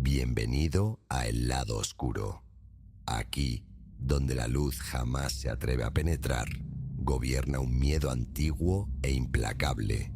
Bienvenido a el lado oscuro. Aquí, donde la luz jamás se atreve a penetrar, gobierna un miedo antiguo e implacable.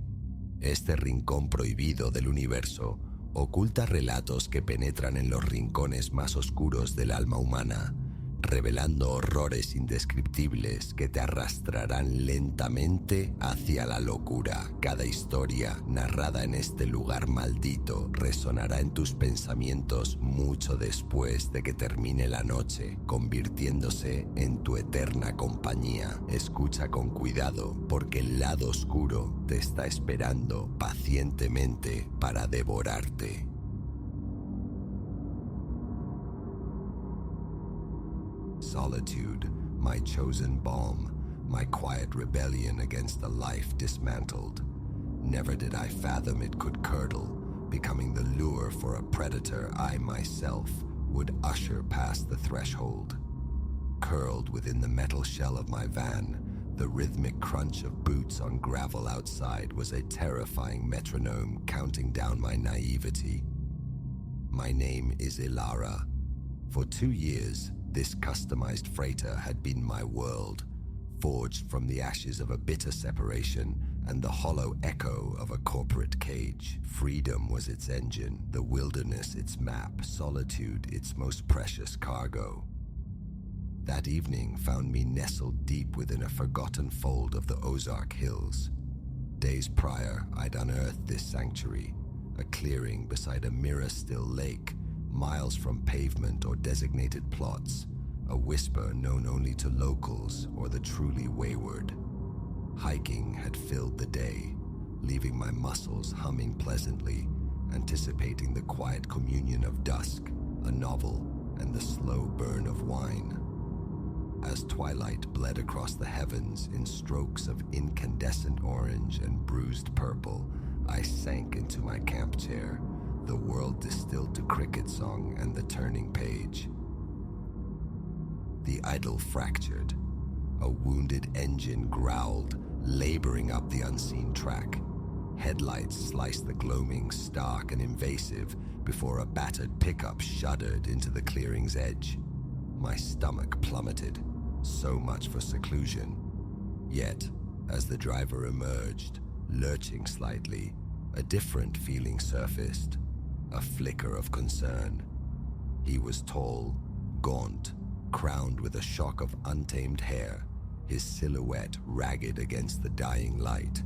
Este rincón prohibido del universo oculta relatos que penetran en los rincones más oscuros del alma humana, revelando horrores indescriptibles que te arrastrarán lentamente hacia la locura. Cada historia narrada en este lugar maldito resonará en tus pensamientos mucho después de que termine la noche, convirtiéndose en tu eterna compañía. Escucha con cuidado, porque el lado oscuro te está esperando pacientemente para devorarte. Solitude, my chosen balm, my quiet rebellion against a life dismantled. Never did I fathom it could curdle, becoming the lure for a predator I myself would usher past the threshold. Curled within the metal shell of my van, the rhythmic crunch of boots on gravel outside was a terrifying metronome counting down my naivety. My name is Ilara. For 2 years, this customized freighter had been my world, forged from the ashes of a bitter separation and the hollow echo of a corporate cage. Freedom was its engine, the wilderness its map, solitude its most precious cargo. That evening found me nestled deep within a forgotten fold of the Ozark Hills. Days prior, I'd unearthed this sanctuary, a clearing beside a mirror-still lake, miles from pavement or designated plots, a whisper known only to locals or the truly wayward. Hiking had filled the day, leaving my muscles humming pleasantly, anticipating the quiet communion of dusk, a novel, and the slow burn of wine. As twilight bled across the heavens in strokes of incandescent orange and bruised purple, I sank into my camp chair, the world distilled to cricket song and the turning page. The idol fractured. A wounded engine growled, laboring up the unseen track. Headlights sliced the gloaming stark and invasive before a battered pickup shuddered into the clearing's edge. My stomach plummeted. So much for seclusion. Yet, as the driver emerged, lurching slightly, a different feeling surfaced. A flicker of concern. He was tall, gaunt, crowned with a shock of untamed hair, his silhouette ragged against the dying light.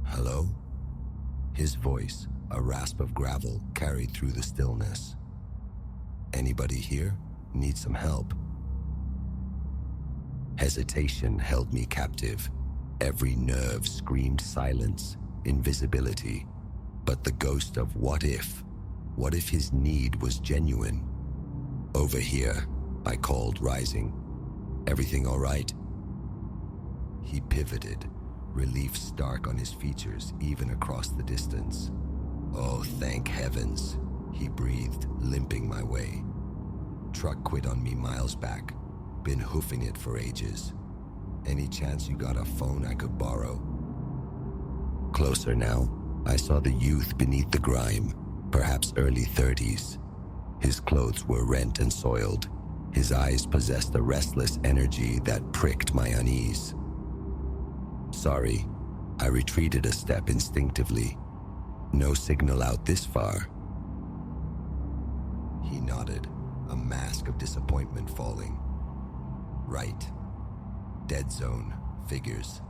"Hello?" His voice, a rasp of gravel, carried through the stillness. "Anybody here? Need some help?" Hesitation held me captive. Every nerve screamed silence, invisibility. But the ghost of what if his need was genuine? "Over here," I called, rising. "Everything all right?" He pivoted, relief stark on his features even across the distance. "Oh, thank heavens," he breathed, limping my way. "Truck quit on me miles back. Been hoofing it for ages. Any chance you got a phone I could borrow?" Closer now, I saw the youth beneath the grime, perhaps early 30s. His clothes were rent and soiled. His eyes possessed a restless energy that pricked my unease. "Sorry," I retreated a step instinctively. "No signal out this far." He nodded, a mask of disappointment falling. "Right. Dead zone, figures."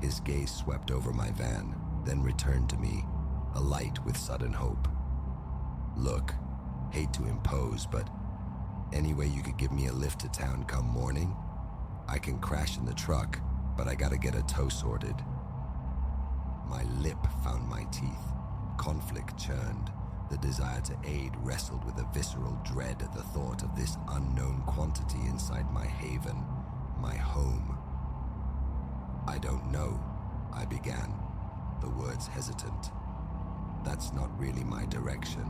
His gaze swept over my van, then returned to me, alight with sudden hope. "Look, hate to impose, but any way you could give me a lift to town come morning? I can crash in the truck, but I gotta get a tow sorted." My lip found my teeth. Conflict churned. The desire to aid wrestled with a visceral dread at the thought of this unknown quantity inside my haven, my home. "I don't know," I began, the words hesitant. "That's not really my direction."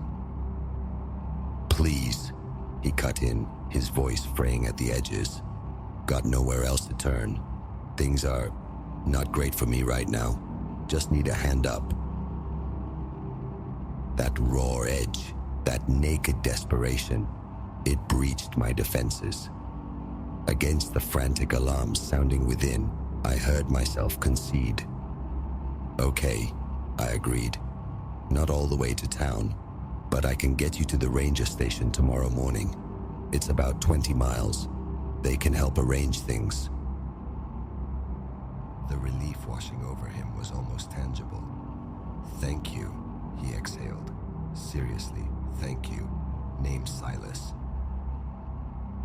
"Please," he cut in, his voice fraying at the edges. "Got nowhere else to turn. Things are not great for me right now. Just need a hand up." That raw edge, that naked desperation, it breached my defenses. Against the frantic alarms sounding within, I heard myself concede. Okay, I agreed. Not all the way to town, but I can get you to the ranger station tomorrow morning. It's about 20 miles. They can help arrange things. The relief washing over him was almost tangible. Thank you, he exhaled. Seriously, thank you. Name Silas.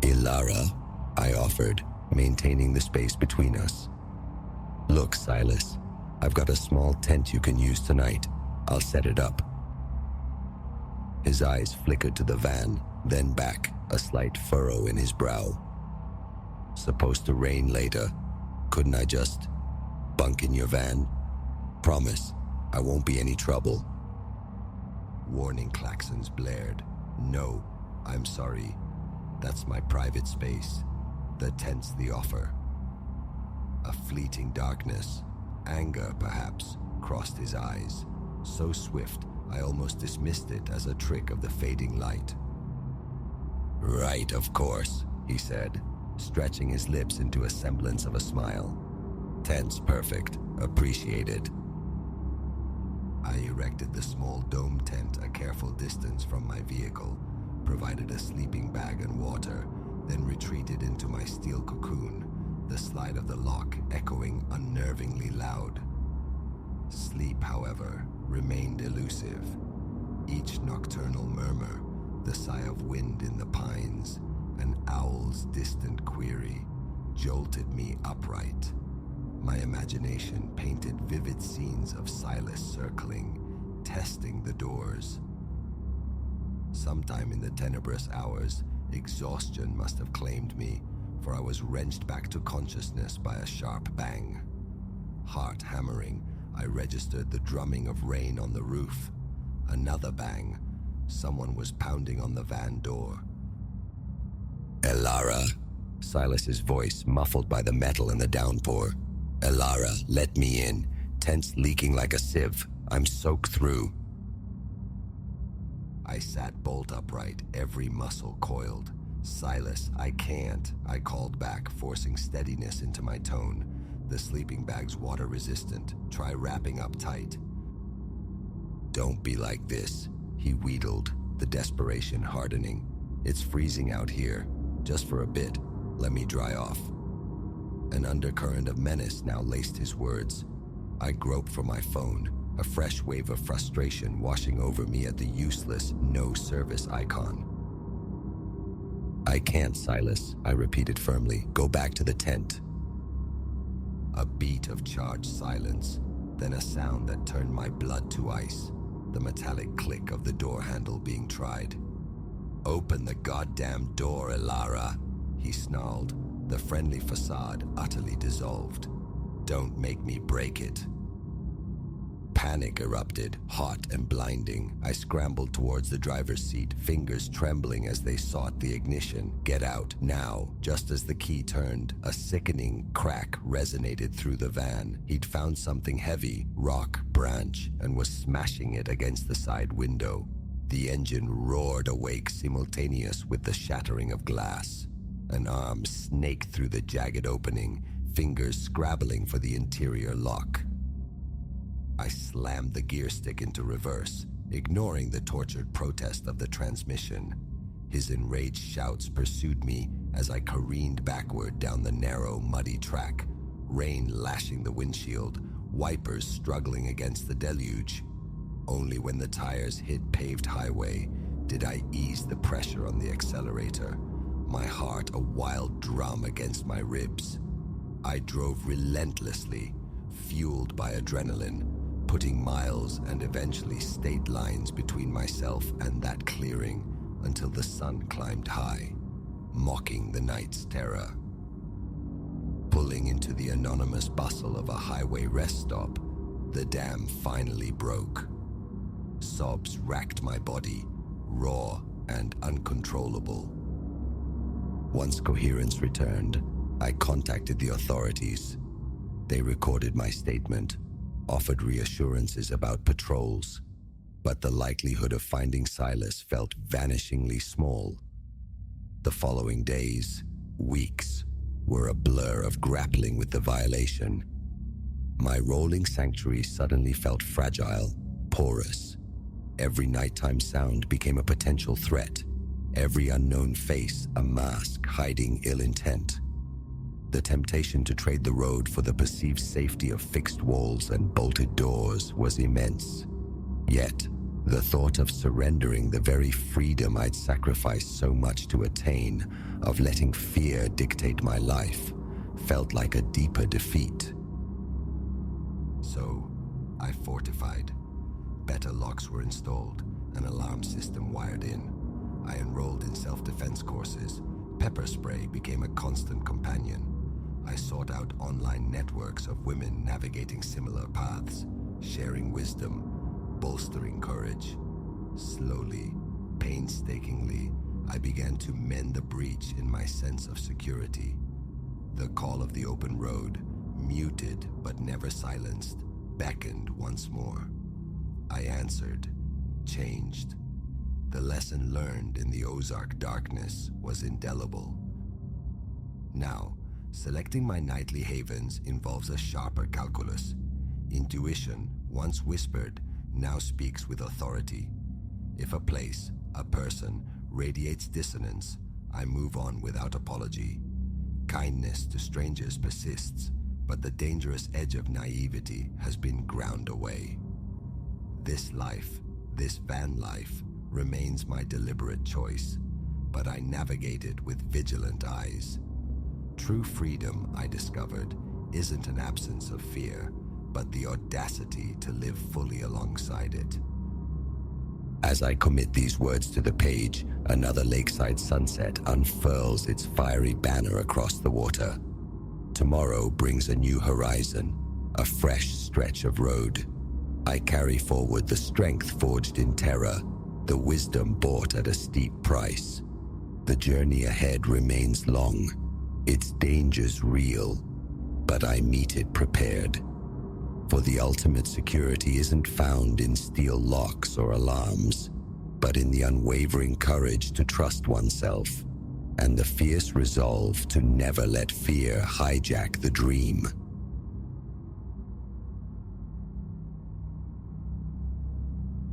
Ilara, I offered, maintaining the space between us. Look, Silas, I've got a small tent you can use tonight. I'll set it up. His eyes flickered to the van, then back, a slight furrow in his brow. Supposed to rain later. Couldn't I just bunk in your van? Promise, I won't be any trouble. Warning klaxons blared. No, I'm sorry. That's my private space. The tent's the offer. A fleeting darkness, anger perhaps, crossed his eyes. So swift, I almost dismissed it as a trick of the fading light. Right, of course, he said, stretching his lips into a semblance of a smile. Tent's perfect. Appreciate it. I erected the small dome tent a careful distance from my vehicle, provided a sleeping bag and water, then retreated into my steel cocoon, the slide of the lock echoing unnervingly loud. Sleep, however, remained elusive. Each nocturnal murmur, the sigh of wind in the pines, an owl's distant query, jolted me upright. My imagination painted vivid scenes of Silas circling, testing the doors. Sometime in the tenebrous hours, exhaustion must have claimed me, for I was wrenched back to consciousness by a sharp bang. Heart hammering, I registered the drumming of rain on the roof. Another bang. Someone was pounding on the van door. Elara, Silas's voice muffled by the metal in the downpour. Elara, let me in. Tent's leaking like a sieve. I'm soaked through. I sat bolt upright, every muscle coiled. Silas, I can't, I called back, forcing steadiness into my tone. The sleeping bag's water resistant. Try wrapping up tight. Don't be like this, he wheedled, the desperation hardening. It's freezing out here. Just for a bit. Let me dry off. An undercurrent of menace now laced his words. I groped for my phone, a fresh wave of frustration washing over me at the useless no-service icon. I can't, Silas, I repeated firmly. Go back to the tent. A beat of charged silence, then a sound that turned my blood to ice, the metallic click of the door handle being tried. Open the goddamn door, Elara, he snarled, the friendly facade utterly dissolved. Don't make me break it. Panic erupted, hot and blinding. I scrambled towards the driver's seat, fingers trembling as they sought the ignition. Get out, now. Just as the key turned, a sickening crack resonated through the van. He'd found something heavy, rock, branch, and was smashing it against the side window. The engine roared awake simultaneous with the shattering of glass. An arm snaked through the jagged opening, fingers scrabbling for the interior lock. I slammed the gear stick into reverse, ignoring the tortured protest of the transmission. His enraged shouts pursued me as I careened backward down the narrow, muddy track, rain lashing the windshield, wipers struggling against the deluge. Only when the tires hit paved highway did I ease the pressure on the accelerator, my heart a wild drum against my ribs. I drove relentlessly, fueled by adrenaline, putting miles and eventually state lines between myself and that clearing until the sun climbed high, mocking the night's terror. Pulling into the anonymous bustle of a highway rest stop, the dam finally broke. Sobs racked my body, raw and uncontrollable. Once coherence returned, I contacted the authorities. They recorded my statement, offered reassurances about patrols. but the likelihood of finding Silas felt vanishingly small. The following days, weeks, were a blur of grappling with the violation. My rolling sanctuary suddenly felt fragile, porous. Every nighttime sound became a potential threat, every unknown face a mask hiding ill intent. The temptation to trade the road for the perceived safety of fixed walls and bolted doors was immense. Yet, the thought of surrendering the very freedom I'd sacrificed so much to attain, of letting fear dictate my life, felt like a deeper defeat. So, I fortified. Better locks were installed, an alarm system wired in. I enrolled in self-defense courses. Pepper spray became a constant companion. I sought out online networks of women navigating similar paths, sharing wisdom, bolstering courage. Slowly, painstakingly, I began to mend the breach in my sense of security. The call of the open road, muted but never silenced, beckoned once more. I answered, changed. The lesson learned in the Ozark darkness was indelible. Now, selecting my nightly havens involves a sharper calculus. Intuition, once whispered, now speaks with authority. If a place, a person, radiates dissonance, I move on without apology. Kindness to strangers persists, but the dangerous edge of naivety has been ground away. This life, this van life, remains my deliberate choice, but I navigate it with vigilant eyes. True freedom, I discovered, isn't an absence of fear, but the audacity to live fully alongside it. As I commit these words to the page, another lakeside sunset unfurls its fiery banner across the water. Tomorrow brings a new horizon, a fresh stretch of road. I carry forward the strength forged in terror, the wisdom bought at a steep price. The journey ahead remains long, its dangers real, but I meet it prepared. For the ultimate security isn't found in steel locks or alarms, but in the unwavering courage to trust oneself and the fierce resolve to never let fear hijack the dream.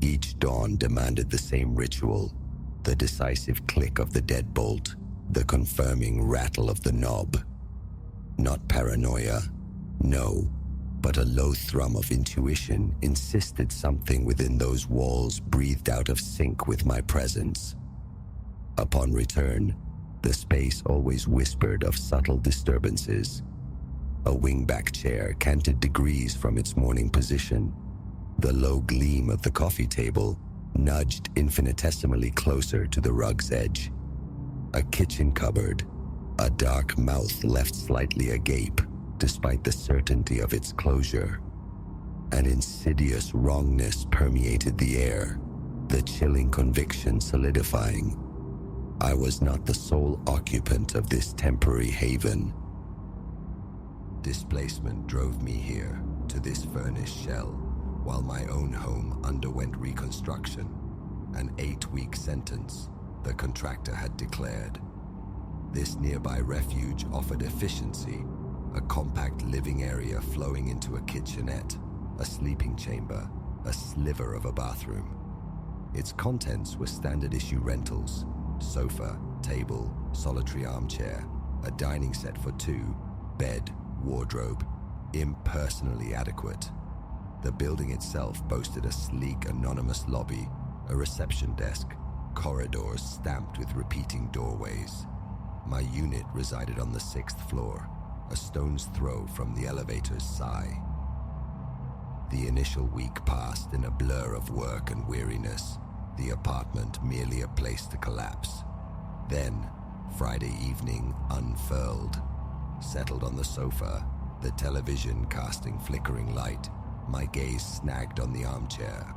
Each dawn demanded the same ritual, the decisive click of the deadbolt, the confirming rattle of the knob. Not paranoia, no, but a low thrum of intuition insisted something within those walls breathed out of sync with my presence. Upon return, the space always whispered of subtle disturbances. A wingback chair canted degrees from its morning position. The low gleam of the coffee table nudged infinitesimally closer to the rug's edge. A kitchen cupboard, a dark mouth left slightly agape, despite the certainty of its closure. An insidious wrongness permeated the air, the chilling conviction solidifying. I was not the sole occupant of this temporary haven. Displacement drove me here, to this furnished shell, while my own home underwent reconstruction. An 8-week sentence, the contractor had declared. This nearby refuge offered efficiency, a compact living area flowing into a kitchenette, a sleeping chamber, a sliver of a bathroom. Its contents were standard-issue rentals: sofa, table, solitary armchair, a dining set for two, bed, wardrobe, impersonally adequate. The building itself boasted a sleek, anonymous lobby, a reception desk, corridors stamped with repeating doorways. My unit resided on the 6th floor, a stone's throw from the elevator's sigh. The initial week passed in a blur of work and weariness, the apartment merely a place to collapse. Then, Friday evening unfurled. Settled on the sofa, the television casting flickering light, my gaze snagged on the armchair,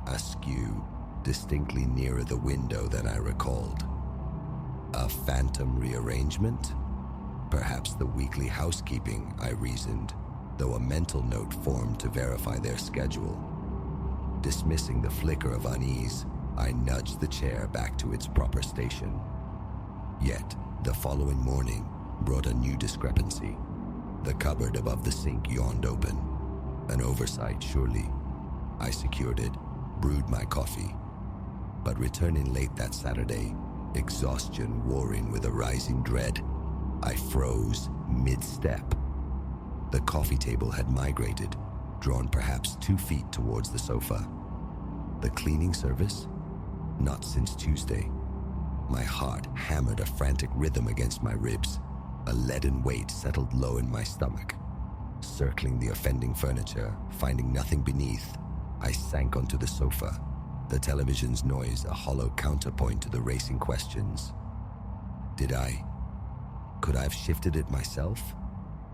askew, distinctly nearer the window than I recalled. A phantom rearrangement? Perhaps the weekly housekeeping, I reasoned, though a mental note formed to verify their schedule. Dismissing the flicker of unease, I nudged the chair back to its proper station. Yet, the following morning brought a new discrepancy. The cupboard above the sink yawned open. An oversight, surely. I secured it, brewed my coffee. But returning late that Saturday, exhaustion warring with a rising dread, I froze mid-step. The coffee table had migrated, drawn perhaps 2 feet towards the sofa. The cleaning service? Not since Tuesday. My heart hammered a frantic rhythm against my ribs. A leaden weight settled low in my stomach. Circling the offending furniture, finding nothing beneath, I sank onto the sofa, the television's noise a hollow counterpoint to the racing questions. Could I have shifted it myself?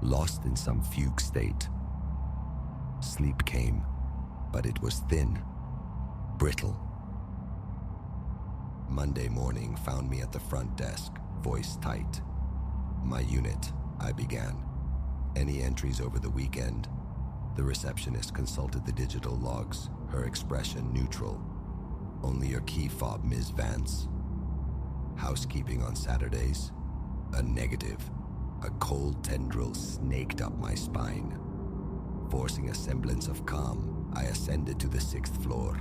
Lost in some fugue state? Sleep came, but it was thin, brittle. Monday morning found me at the front desk, voice tight. "My unit," I began. "Any entries over the weekend?" The receptionist consulted the digital logs, her expression neutral. "Only your key fob, Ms. Vance." "Housekeeping on Saturdays?" A negative. A cold tendril snaked up my spine. Forcing a semblance of calm, I ascended to the 6th floor.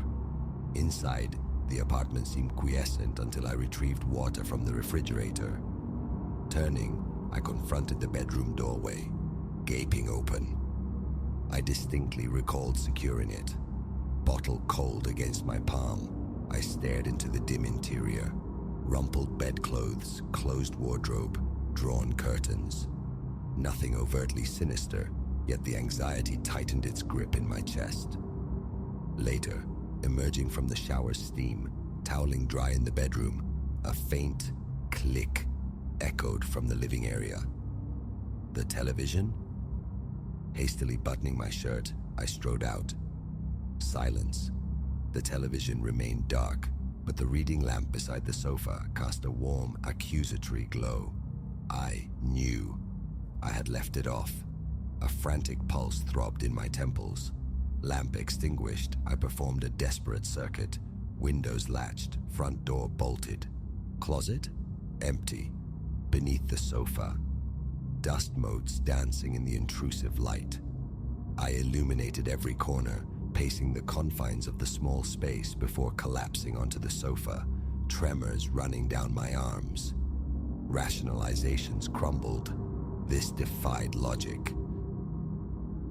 Inside, the apartment seemed quiescent until I retrieved water from the refrigerator. Turning, I confronted the bedroom doorway, gaping open. I distinctly recalled securing it. Bottle cold against my palm, I stared into the dim interior. Rumpled bedclothes, closed wardrobe, drawn curtains. Nothing overtly sinister, yet the anxiety tightened its grip in my chest. Later, emerging from the shower's steam, toweling dry in the bedroom, a faint click echoed from the living area. The television? Hastily buttoning my shirt, I strode out. Silence. The television remained dark, but the reading lamp beside the sofa cast a warm, accusatory glow. I knew. I had left it off. A frantic pulse throbbed in my temples. Lamp extinguished, I performed a desperate circuit. Windows latched, front door bolted. Closet? Empty. Beneath the sofa, dust motes dancing in the intrusive light. I illuminated every corner, pacing the confines of the small space before collapsing onto the sofa, tremors running down my arms. Rationalizations crumbled. This defied logic.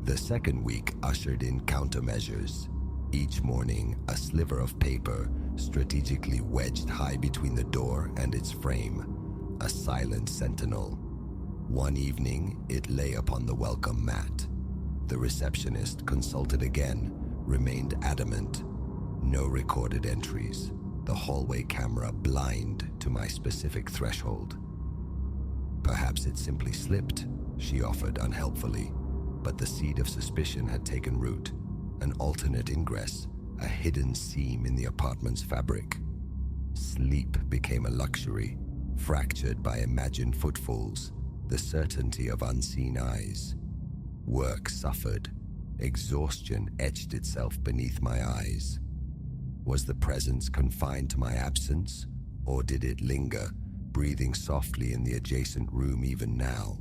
The second week ushered in countermeasures. Each morning, a sliver of paper strategically wedged high between the door and its frame. A silent sentinel. One evening, it lay upon the welcome mat. The receptionist consulted again, remained adamant. No recorded entries. The hallway camera blind to my specific threshold. Perhaps it simply slipped, she offered unhelpfully, but the seed of suspicion had taken root. An alternate ingress, a hidden seam in the apartment's fabric. Sleep became a luxury, fractured by imagined footfalls, the certainty of unseen eyes. Work suffered. Exhaustion etched itself beneath my eyes. Was the presence confined to my absence, or did it linger, breathing softly in the adjacent room even now?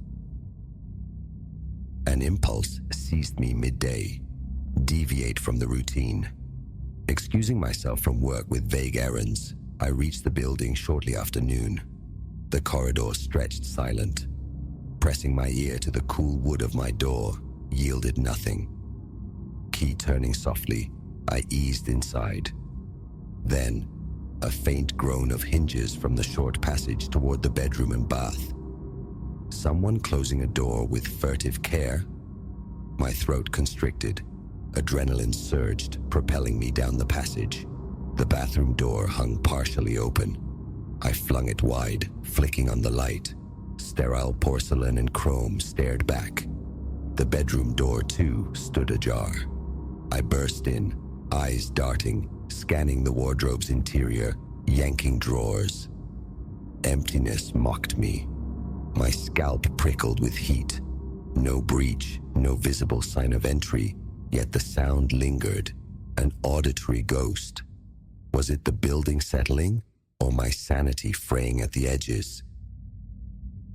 An impulse seized me midday. Deviate from the routine. Excusing myself from work with vague errands, I reached the building shortly after noon. The corridor stretched silent. Pressing my ear to the cool wood of my door yielded nothing. Key turning softly, I eased inside. Then, a faint groan of hinges from the short passage toward the bedroom and bath. Someone closing a door with furtive care? My throat constricted. Adrenaline surged, propelling me down the passage. The bathroom door hung partially open. I flung it wide, flicking on the light. Sterile porcelain and chrome stared back. The bedroom door, too, stood ajar. I burst in, eyes darting, scanning the wardrobe's interior, yanking drawers. Emptiness mocked me. My scalp prickled with heat. No breach, no visible sign of entry, yet the sound lingered. An auditory ghost. Was it the building settling, or my sanity fraying at the edges?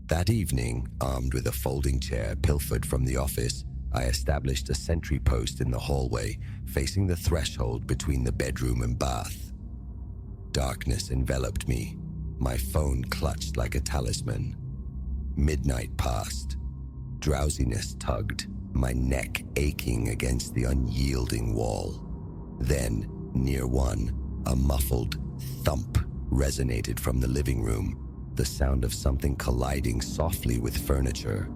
That evening, armed with a folding chair pilfered from the office, I established a sentry post in the hallway, facing the threshold between the bedroom and bath. Darkness enveloped me, my phone clutched like a talisman. Midnight passed. Drowsiness tugged, my neck aching against the unyielding wall. Then, near one, a muffled thump resonated from the living room, the sound of something colliding softly with furniture.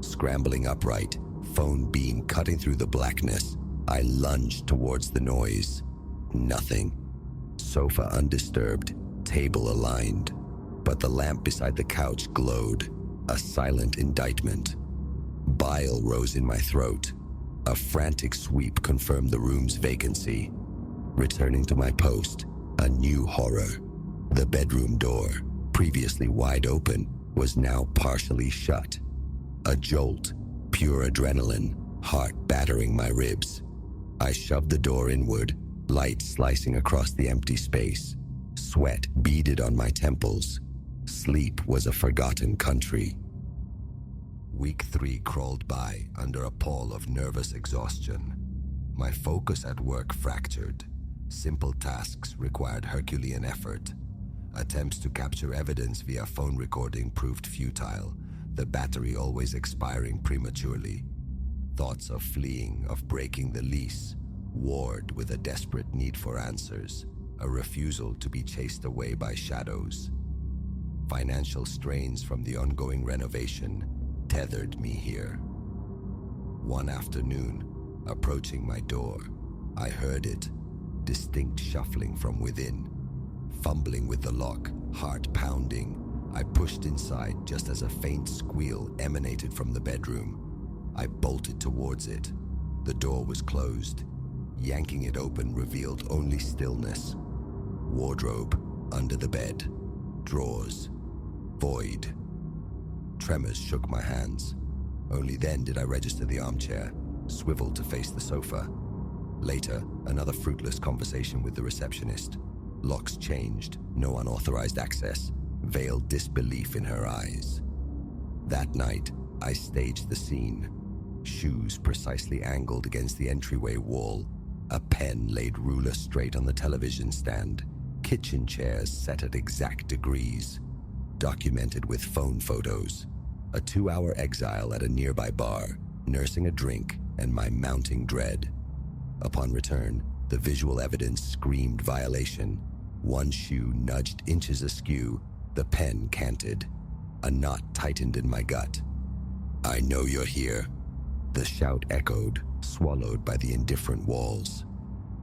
Scrambling upright, phone beam cutting through the blackness, I lunged towards the noise. Nothing. Sofa undisturbed, table aligned, but the lamp beside the couch glowed, a silent indictment. Bile rose in my throat. A frantic sweep confirmed the room's vacancy. Returning to my post, a new horror. The bedroom door, previously wide open, was now partially shut. A jolt, pure adrenaline, heart battering my ribs. I shoved the door inward, light slicing across the empty space. Sweat beaded on my temples. Sleep was a forgotten country. Week 3 crawled by under a pall of nervous exhaustion. My focus at work fractured. Simple tasks required Herculean effort. Attempts to capture evidence via phone recording proved futile, the battery always expiring prematurely. Thoughts of fleeing, of breaking the lease, warred with a desperate need for answers, a refusal to be chased away by shadows. Financial strains from the ongoing renovation tethered me here. One afternoon, approaching my door, I heard it, distinct shuffling from within. Fumbling with the lock, heart pounding, I pushed inside just as a faint squeal emanated from the bedroom. I bolted towards it. The door was closed. Yanking it open revealed only stillness. Wardrobe under the bed. Drawers. Void. Tremors shook my hands. Only then did I register the armchair, swiveled to face the sofa. Later, another fruitless conversation with the receptionist. Locks changed, no unauthorized access, veiled disbelief in her eyes. That night, I staged the scene. Shoes precisely angled against the entryway wall. A pen laid ruler straight on the television stand. Kitchen chairs set at exact degrees. Documented with phone photos. A 2-hour exile at a nearby bar, nursing a drink, and my mounting dread. Upon return, the visual evidence screamed violation. One shoe nudged inches askew, the pen canted. A knot tightened in my gut. "I know you're here." The shout echoed, swallowed by the indifferent walls.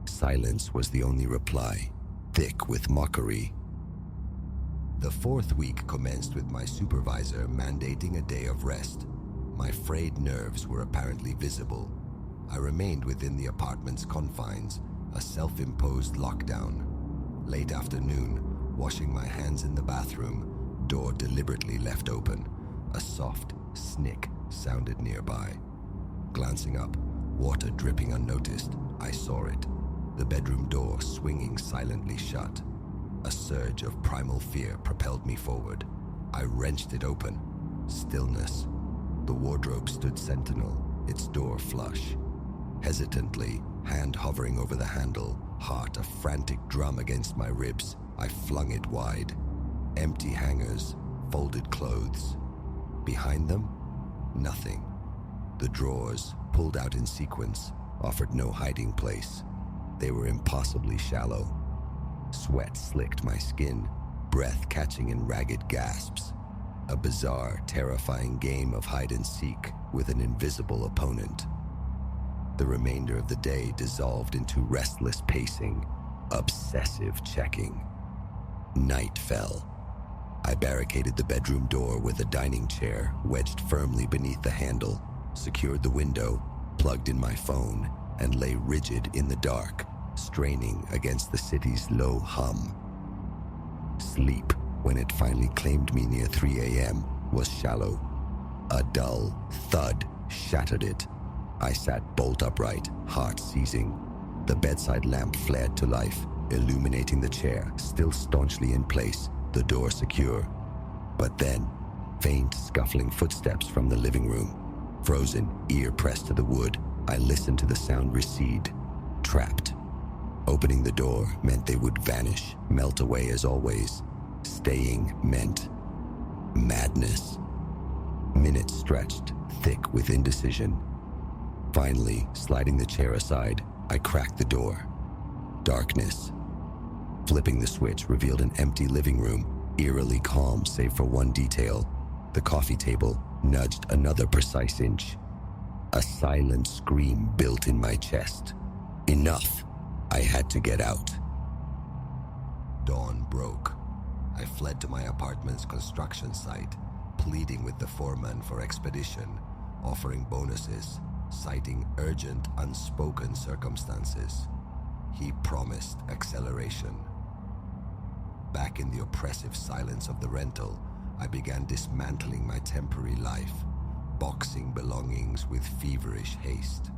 Silence was the only reply, thick with mockery. The 4th week commenced with my supervisor mandating a day of rest. My frayed nerves were apparently visible. I remained within the apartment's confines, a self-imposed lockdown. Late afternoon, washing my hands in the bathroom, door deliberately left open. A soft snick sounded nearby. Glancing up, water dripping unnoticed, I saw it. The bedroom door swinging silently shut. A surge of primal fear propelled me forward. I wrenched it open. Stillness. The wardrobe stood sentinel, its door flush. Hesitantly, hand hovering over the handle, heart a frantic drum against my ribs, I flung it wide. Empty hangers, folded clothes. Behind them, nothing. The drawers, pulled out in sequence, offered no hiding place. They were impossibly shallow. Sweat slicked my skin, breath catching in ragged gasps. A bizarre, terrifying game of hide-and-seek with an invisible opponent. The remainder of the day dissolved into restless pacing, obsessive checking. Night fell. I barricaded the bedroom door with a dining chair wedged firmly beneath the handle, secured the window, plugged in my phone, and lay rigid in the dark, straining against the city's low hum. Sleep, when it finally claimed me near 3 a.m., was shallow. A dull thud shattered it. I sat bolt upright, heart seizing. The bedside lamp flared to life, illuminating the chair, still staunchly in place, the door secure. But then, faint, scuffling footsteps from the living room. Frozen, ear pressed to the wood, I listened to the sound recede. Trapped. Opening the door meant they would vanish, melt away as always. Staying meant madness. Minutes stretched, thick with indecision. Finally, sliding the chair aside, I cracked the door. Darkness. Flipping the switch revealed an empty living room, eerily calm save for one detail. The coffee table nudged another precise inch. A silent scream built in my chest. Enough. I had to get out. Dawn broke. I fled to my apartment's construction site, pleading with the foreman for expedition, offering bonuses, citing urgent, unspoken circumstances. He promised acceleration. Back in the oppressive silence of the rental, I began dismantling my temporary life, boxing belongings with feverish haste.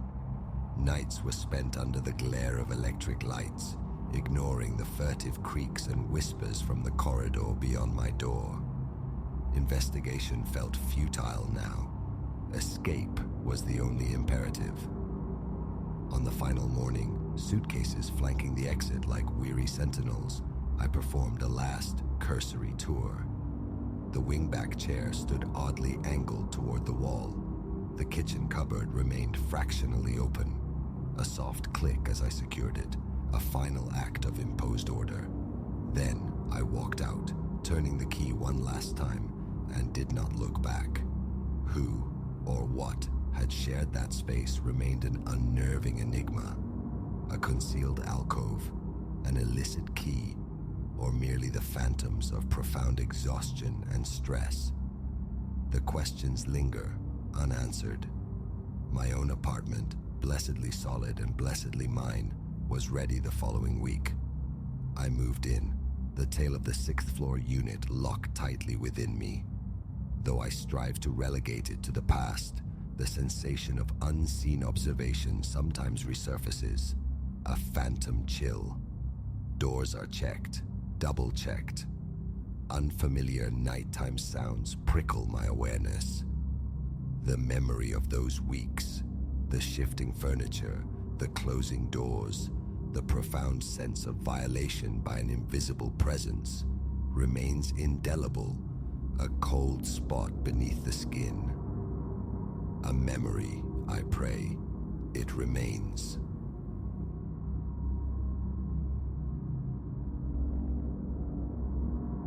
Nights were spent under the glare of electric lights, ignoring the furtive creaks and whispers from the corridor beyond my door. Investigation felt futile now. Escape was the only imperative. On the final morning, suitcases flanking the exit like weary sentinels, I performed a last, cursory tour. The wingback chair stood oddly angled toward the wall. The kitchen cupboard remained fractionally open. A soft click as I secured it, a final act of imposed order. Then I walked out, turning the key one last time, and did not look back. Who or what had shared that space remained an unnerving enigma. A concealed alcove, an illicit key, or merely the phantoms of profound exhaustion and stress. The questions linger, unanswered. My own apartment, blessedly solid and blessedly mine, was ready the following week. I moved in, the tail of the 6th floor unit locked tightly within me. Though I strive to relegate it to the past, the sensation of unseen observation sometimes resurfaces, a phantom chill. Doors are checked, double-checked. Unfamiliar nighttime sounds prickle my awareness. The memory of those weeks, the shifting furniture, the closing doors, the profound sense of violation by an invisible presence, remains indelible, a cold spot beneath the skin. A memory, I pray, it remains.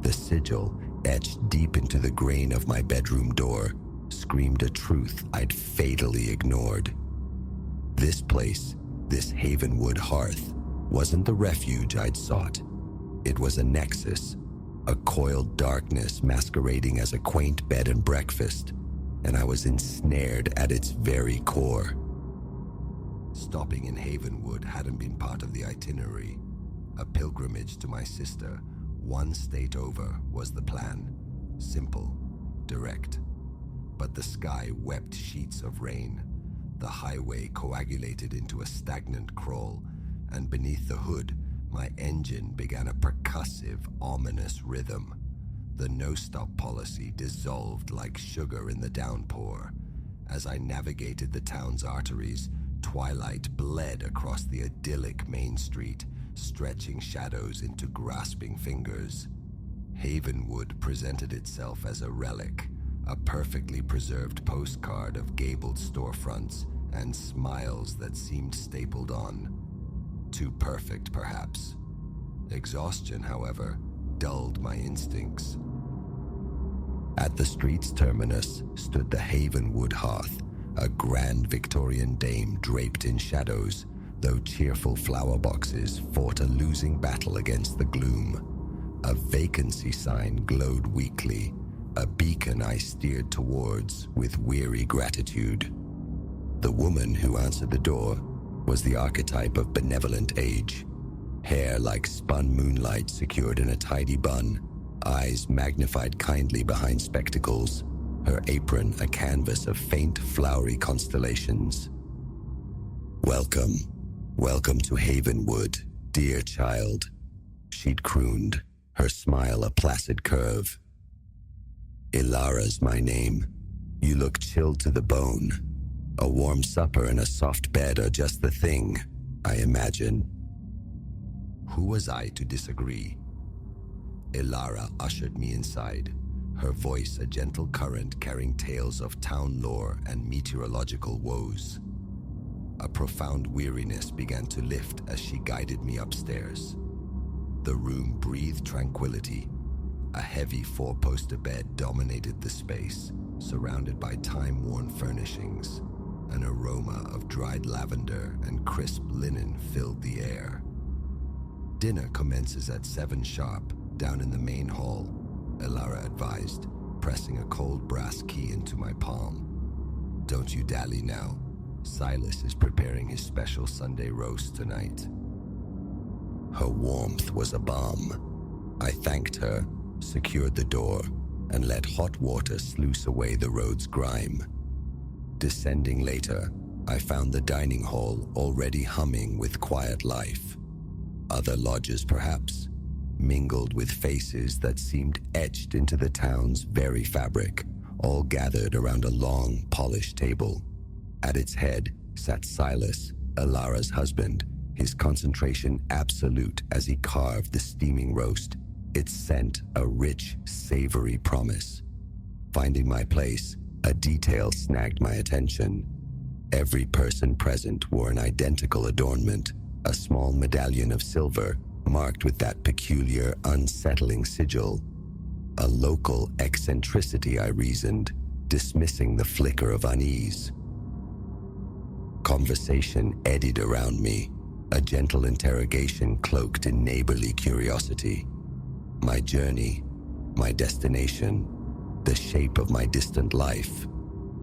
The sigil, etched deep into the grain of my bedroom door, screamed a truth I'd fatally ignored. This place, this Havenwood hearth, wasn't the refuge I'd sought. It was a nexus, a coiled darkness masquerading as a quaint bed and breakfast, and I was ensnared at its very core. Stopping in Havenwood hadn't been part of the itinerary. A pilgrimage to my sister, one state over, was the plan. Simple, direct. But the sky wept sheets of rain. The highway coagulated into a stagnant crawl, and beneath the hood, my engine began a percussive, ominous rhythm. The no-stop policy dissolved like sugar in the downpour. As I navigated the town's arteries, twilight bled across the idyllic main street, stretching shadows into grasping fingers. Havenwood presented itself as a relic, a perfectly preserved postcard of gabled storefronts and smiles that seemed stapled on. Too perfect, perhaps. Exhaustion, however, dulled my instincts. At the street's terminus stood the Havenwood hearth, a grand Victorian dame draped in shadows, though cheerful flower boxes fought a losing battle against the gloom. A vacancy sign glowed weakly, a beacon I steered towards with weary gratitude. The woman who answered the door was the archetype of benevolent age. Hair like spun moonlight secured in a tidy bun, eyes magnified kindly behind spectacles, her apron a canvas of faint flowery constellations. "Welcome," "Welcome to Havenwood, dear child," she'd crooned, her smile a placid curve. "Ilara's my name. You look chilled to the bone. A warm supper and a soft bed are just the thing, I imagine." Who was I to disagree? Ilara ushered me inside, her voice a gentle current carrying tales of town lore and meteorological woes. A profound weariness began to lift as she guided me upstairs. The room breathed tranquility. A heavy four-poster bed dominated the space, surrounded by time-worn furnishings. An aroma of dried lavender and crisp linen filled the air. "Dinner commences at 7 sharp, down in the main hall," Ilara advised, pressing a cold brass key into my palm. "Don't you dally now. Silas is preparing his special Sunday roast tonight." Her warmth was a balm. I thanked her, secured the door, and let hot water sluice away the road's grime. Descending later, I found the dining hall already humming with quiet life. Other lodgers, perhaps, mingled with faces that seemed etched into the town's very fabric, all gathered around a long, polished table. At its head sat Silas, Ilara's husband, his concentration absolute as he carved the steaming roast, its scent a rich, savory promise. Finding my place, a detail snagged my attention. Every person present wore an identical adornment, a small medallion of silver marked with that peculiar, unsettling sigil. A local eccentricity, I reasoned, dismissing the flicker of unease. Conversation eddied around me, a gentle interrogation cloaked in neighborly curiosity. My journey, my destination, the shape of my distant life.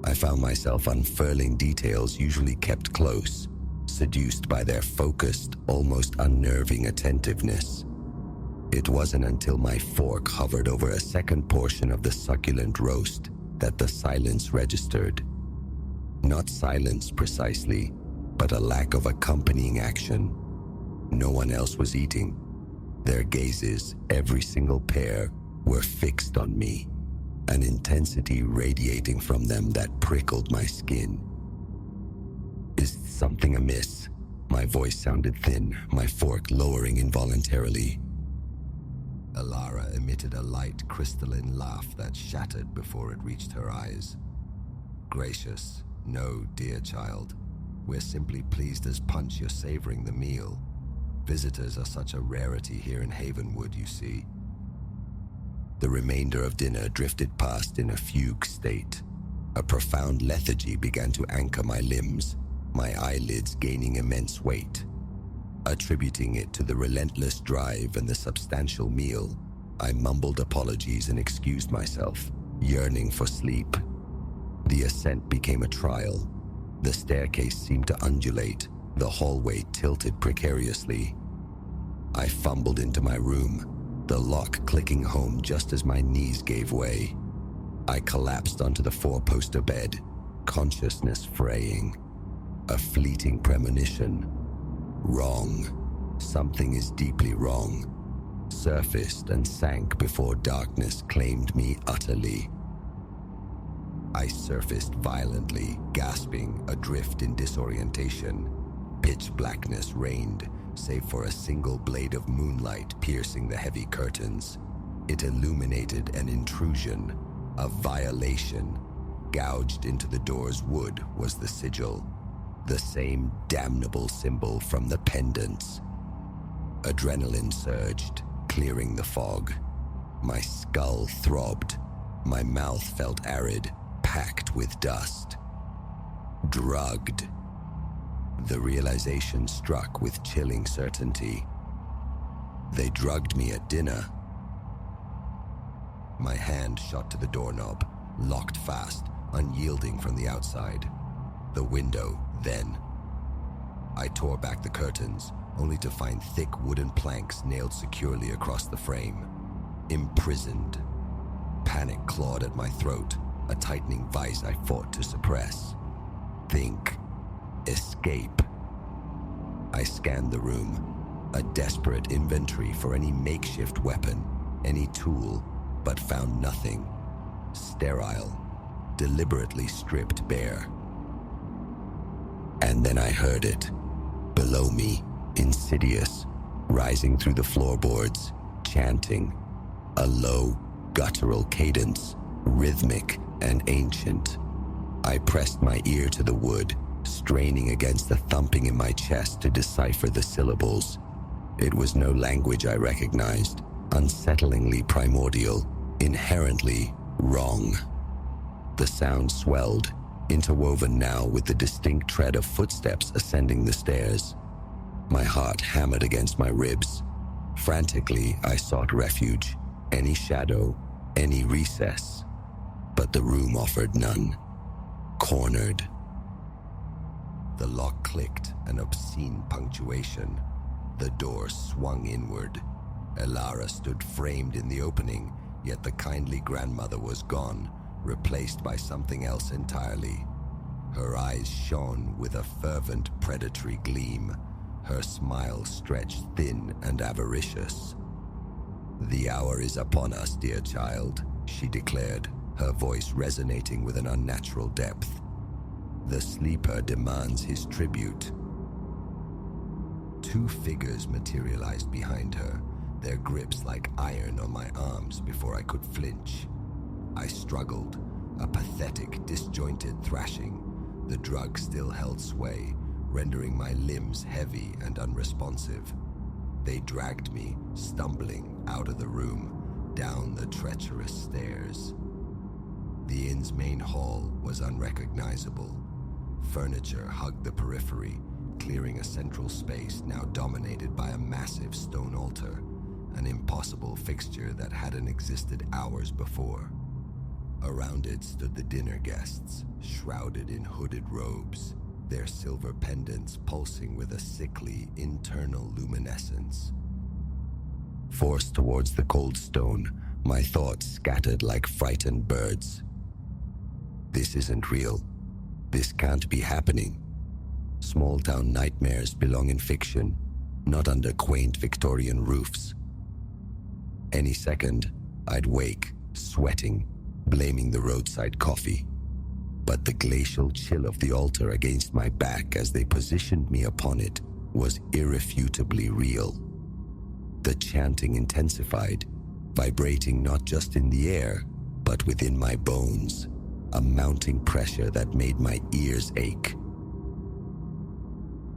I found myself unfurling details usually kept close, seduced by their focused, almost unnerving attentiveness. It wasn't until my fork hovered over a second portion of the succulent roast that the silence registered. Not silence precisely, but a lack of accompanying action. No one else was eating. Their gazes, every single pair, were fixed on me, an intensity radiating from them that prickled my skin. "Is something amiss?" My voice sounded thin, my fork lowering involuntarily. Ilara emitted a light, crystalline laugh that shattered before it reached her eyes. "Gracious, no, dear child. We're simply pleased as punch you're savoring the meal. Visitors are such a rarity here in Havenwood, you see." The remainder of dinner drifted past in a fugue state. A profound lethargy began to anchor my limbs, my eyelids gaining immense weight. Attributing it to the relentless drive and the substantial meal, I mumbled apologies and excused myself, yearning for sleep. The ascent became a trial. The staircase seemed to undulate, the hallway tilted precariously. I fumbled into my room, the lock clicking home just as my knees gave way. I collapsed onto the four-poster bed, consciousness fraying. A fleeting premonition. Wrong. Something is deeply wrong. Surfaced and sank before darkness claimed me utterly. I surfaced violently, gasping, adrift in disorientation. Pitch blackness reigned, save for a single blade of moonlight piercing the heavy curtains. It illuminated an intrusion, a violation. Gouged into the door's wood was the sigil, the same damnable symbol from the pendants. Adrenaline surged, clearing the fog. My skull throbbed. My mouth felt arid, packed with dust. Drugged. The realization struck with chilling certainty. They drugged me at dinner. My hand shot to the doorknob, locked fast, unyielding from the outside. The window, then. I tore back the curtains, only to find thick wooden planks nailed securely across the frame. Imprisoned. Panic clawed at my throat, a tightening vice I fought to suppress. Think. Escape. I scanned the room, a desperate inventory for any makeshift weapon, any tool, but found nothing. Sterile, deliberately stripped bare. And then I heard it. Below me, insidious, rising through the floorboards, chanting. A low, guttural cadence, rhythmic and ancient. I pressed my ear to the wood, straining against the thumping in my chest to decipher the syllables. It was no language I recognized, unsettlingly primordial, inherently wrong. The sound swelled, interwoven now with the distinct tread of footsteps ascending the stairs. My heart hammered against my ribs. Frantically, I sought refuge, any shadow, any recess. But the room offered none. Cornered. The lock clicked, an obscene punctuation. The door swung inward. Elara stood framed in the opening, yet the kindly grandmother was gone, replaced by something else entirely. Her eyes shone with a fervent predatory gleam. Her smile stretched thin and avaricious. "The hour is upon us, dear child," she declared, her voice resonating with an unnatural depth. "The sleeper demands his tribute." Two figures materialized behind her, their grips like iron on my arms before I could flinch. I struggled, a pathetic, disjointed thrashing. The drug still held sway, rendering my limbs heavy and unresponsive. They dragged me, stumbling, out of the room, down the treacherous stairs. The inn's main hall was unrecognizable. Furniture hugged the periphery, clearing a central space now dominated by a massive stone altar, an impossible fixture that hadn't existed hours before. Around it stood the dinner guests, shrouded in hooded robes, their silver pendants pulsing with a sickly, internal luminescence. Forced towards the cold stone, my thoughts scattered like frightened birds. This isn't real. This can't be happening. Small-town nightmares belong in fiction, not under quaint Victorian roofs. Any second, I'd wake, sweating, blaming the roadside coffee. But the glacial chill of the altar against my back as they positioned me upon it was irrefutably real. The chanting intensified, vibrating not just in the air, but within my bones, a mounting pressure that made my ears ache.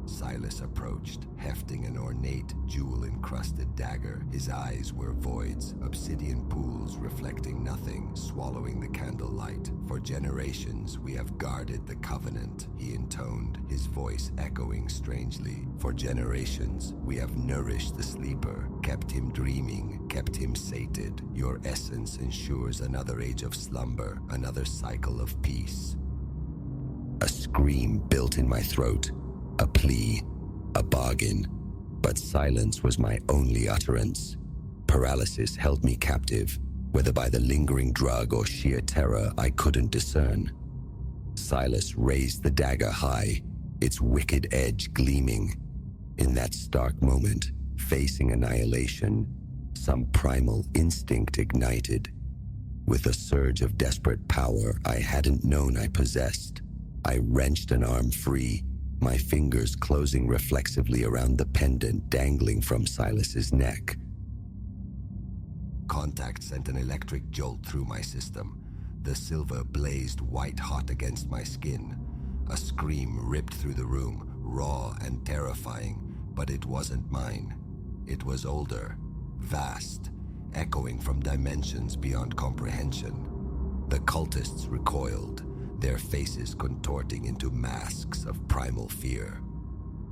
Silas approached, hefting an ornate, jewel-encrusted dagger. His eyes were voids, obsidian pools reflecting nothing, swallowing the candlelight. "For generations we have guarded the covenant," he intoned, his voice echoing strangely. "For generations we have nourished the sleeper, kept him dreaming, kept him sated. Your essence ensures another age of slumber, another cycle of peace." A scream built in my throat. A plea, a bargain, but silence was my only utterance. Paralysis held me captive, whether by the lingering drug or sheer terror I couldn't discern. Silas raised the dagger high, its wicked edge gleaming. In that stark moment, facing annihilation, some primal instinct ignited. With a surge of desperate power I hadn't known I possessed, I wrenched an arm free, my fingers closing reflexively around the pendant dangling from Silas's neck. Contact sent an electric jolt through my system. The silver blazed white-hot against my skin. A scream ripped through the room, raw and terrifying, but it wasn't mine. It was older, vast, echoing from dimensions beyond comprehension. The cultists recoiled, their faces contorting into masks of primal fear.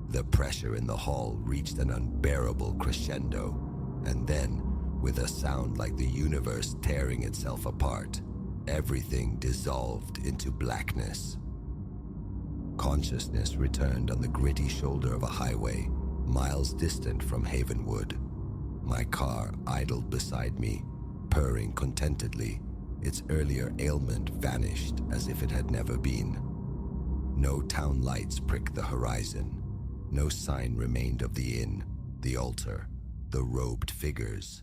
The pressure in the hall reached an unbearable crescendo, and then, with a sound like the universe tearing itself apart, everything dissolved into blackness. Consciousness returned on the gritty shoulder of a highway, miles distant from Havenwood. My car idled beside me, purring contentedly. Its earlier ailment vanished as if it had never been. No town lights pricked the horizon. No sign remained of the inn, the altar, the robed figures.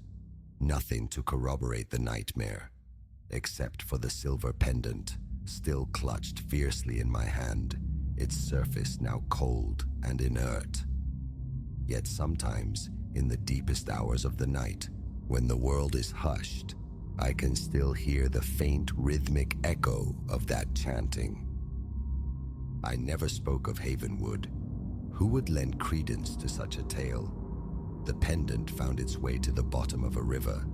Nothing to corroborate the nightmare, except for the silver pendant, still clutched fiercely in my hand, its surface now cold and inert. Yet sometimes, in the deepest hours of the night, when the world is hushed, I can still hear the faint rhythmic echo of that chanting. I never spoke of Havenwood. Who would lend credence to such a tale? The pendant found its way to the bottom of a river.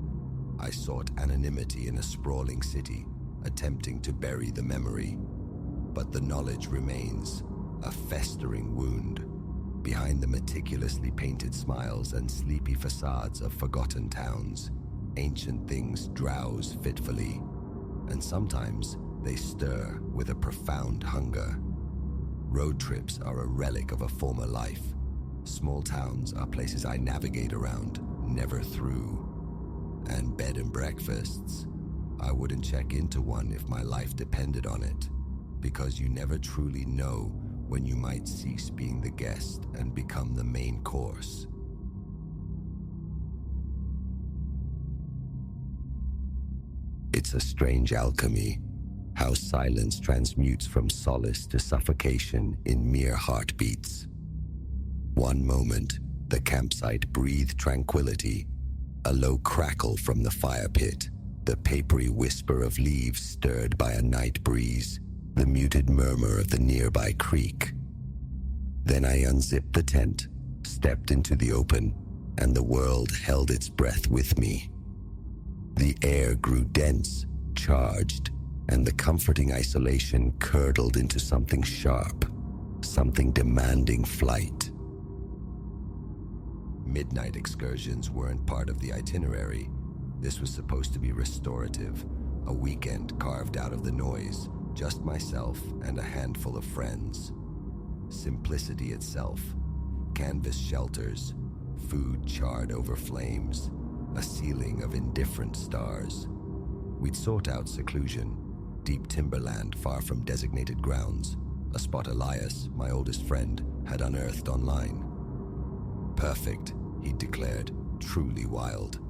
I sought anonymity in a sprawling city, attempting to bury the memory. But the knowledge remains, a festering wound, behind the meticulously painted smiles and sleepy facades of forgotten towns. Ancient things drowse fitfully, and sometimes they stir with a profound hunger. Road trips are a relic of a former life. Small towns are places I navigate around, never through. And bed and breakfasts, I wouldn't check into one if my life depended on it, because you never truly know when you might cease being the guest and become the main course. It's a strange alchemy, how silence transmutes from solace to suffocation in mere heartbeats. One moment, the campsite breathed tranquility, a low crackle from the fire pit, the papery whisper of leaves stirred by a night breeze, the muted murmur of the nearby creek. Then I unzipped the tent, stepped into the open, and the world held its breath with me. The air grew dense, charged, and the comforting isolation curdled into something sharp, something demanding flight. Midnight excursions weren't part of the itinerary. This was supposed to be restorative, a weekend carved out of the noise, just myself and a handful of friends. Simplicity itself, canvas shelters, food charred over flames, a ceiling of indifferent stars. We'd sought out seclusion, deep timberland far from designated grounds, a spot Elias, my oldest friend, had unearthed online. Perfect, he'd declared, truly wild.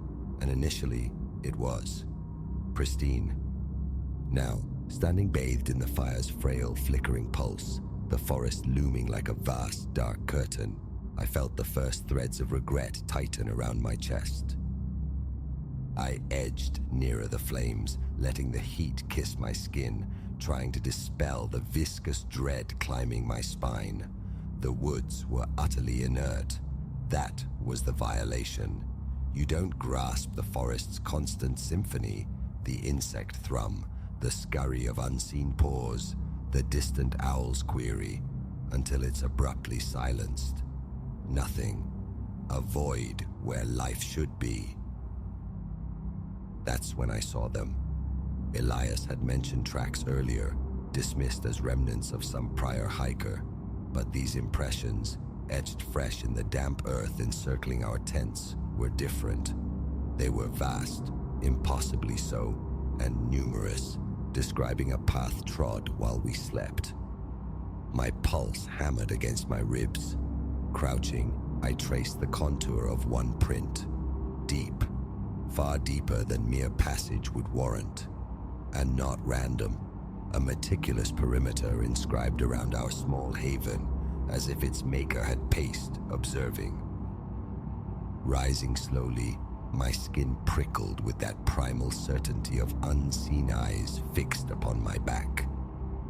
And initially, it was. Pristine. Now, standing bathed in the fire's frail, flickering pulse, the forest looming like a vast, dark curtain, I felt the first threads of regret tighten around my chest. I edged nearer the flames, letting the heat kiss my skin, trying to dispel the viscous dread climbing my spine. The woods were utterly inert. That was the violation. You don't grasp the forest's constant symphony, the insect thrum, the scurry of unseen paws, the distant owl's query, until it's abruptly silenced. Nothing. A void where life should be. That's when I saw them. Elias had mentioned tracks earlier, dismissed as remnants of some prior hiker, but these impressions, etched fresh in the damp earth encircling our tents, were different. They were vast, impossibly so, and numerous, describing a path trod while we slept. My pulse hammered against my ribs. Crouching, I traced the contour of one print. Deep, far deeper than mere passage would warrant. And not random, a meticulous perimeter inscribed around our small haven, as if its maker had paced, observing. Rising slowly, my skin prickled with that primal certainty of unseen eyes fixed upon my back.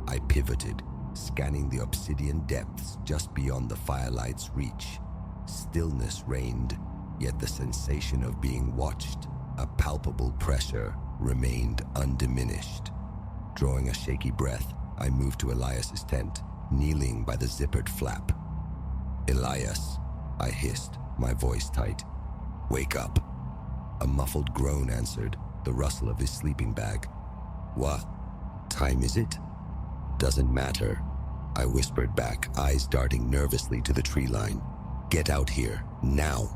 I pivoted, scanning the obsidian depths just beyond the firelight's reach. Stillness reigned, yet the sensation of being watched, a palpable pressure, remained undiminished. Drawing a shaky breath, I moved to Elias's tent, kneeling by the zippered flap. "Elias," I hissed, my voice tight. "Wake up." A muffled groan answered, the rustle of his sleeping bag. "What time is it?" "Doesn't matter," I whispered back, eyes darting nervously to the tree line. "Get out here, now."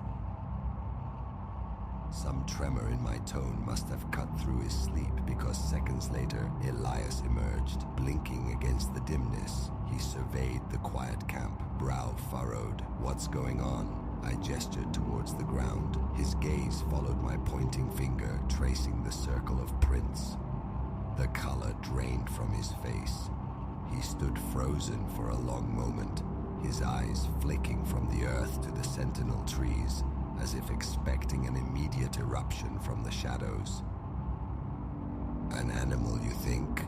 Some tremor in my tone must have cut through his sleep, because seconds later, Elias emerged, blinking against the dimness. He surveyed the quiet camp, brow furrowed. "What's going on?" I gestured towards the ground. His gaze followed my pointing finger, tracing the circle of prints. The color drained from his face. He stood frozen for a long moment, his eyes flicking from the earth to the sentinel trees, as if expecting an immediate eruption from the shadows. "An animal, you think?"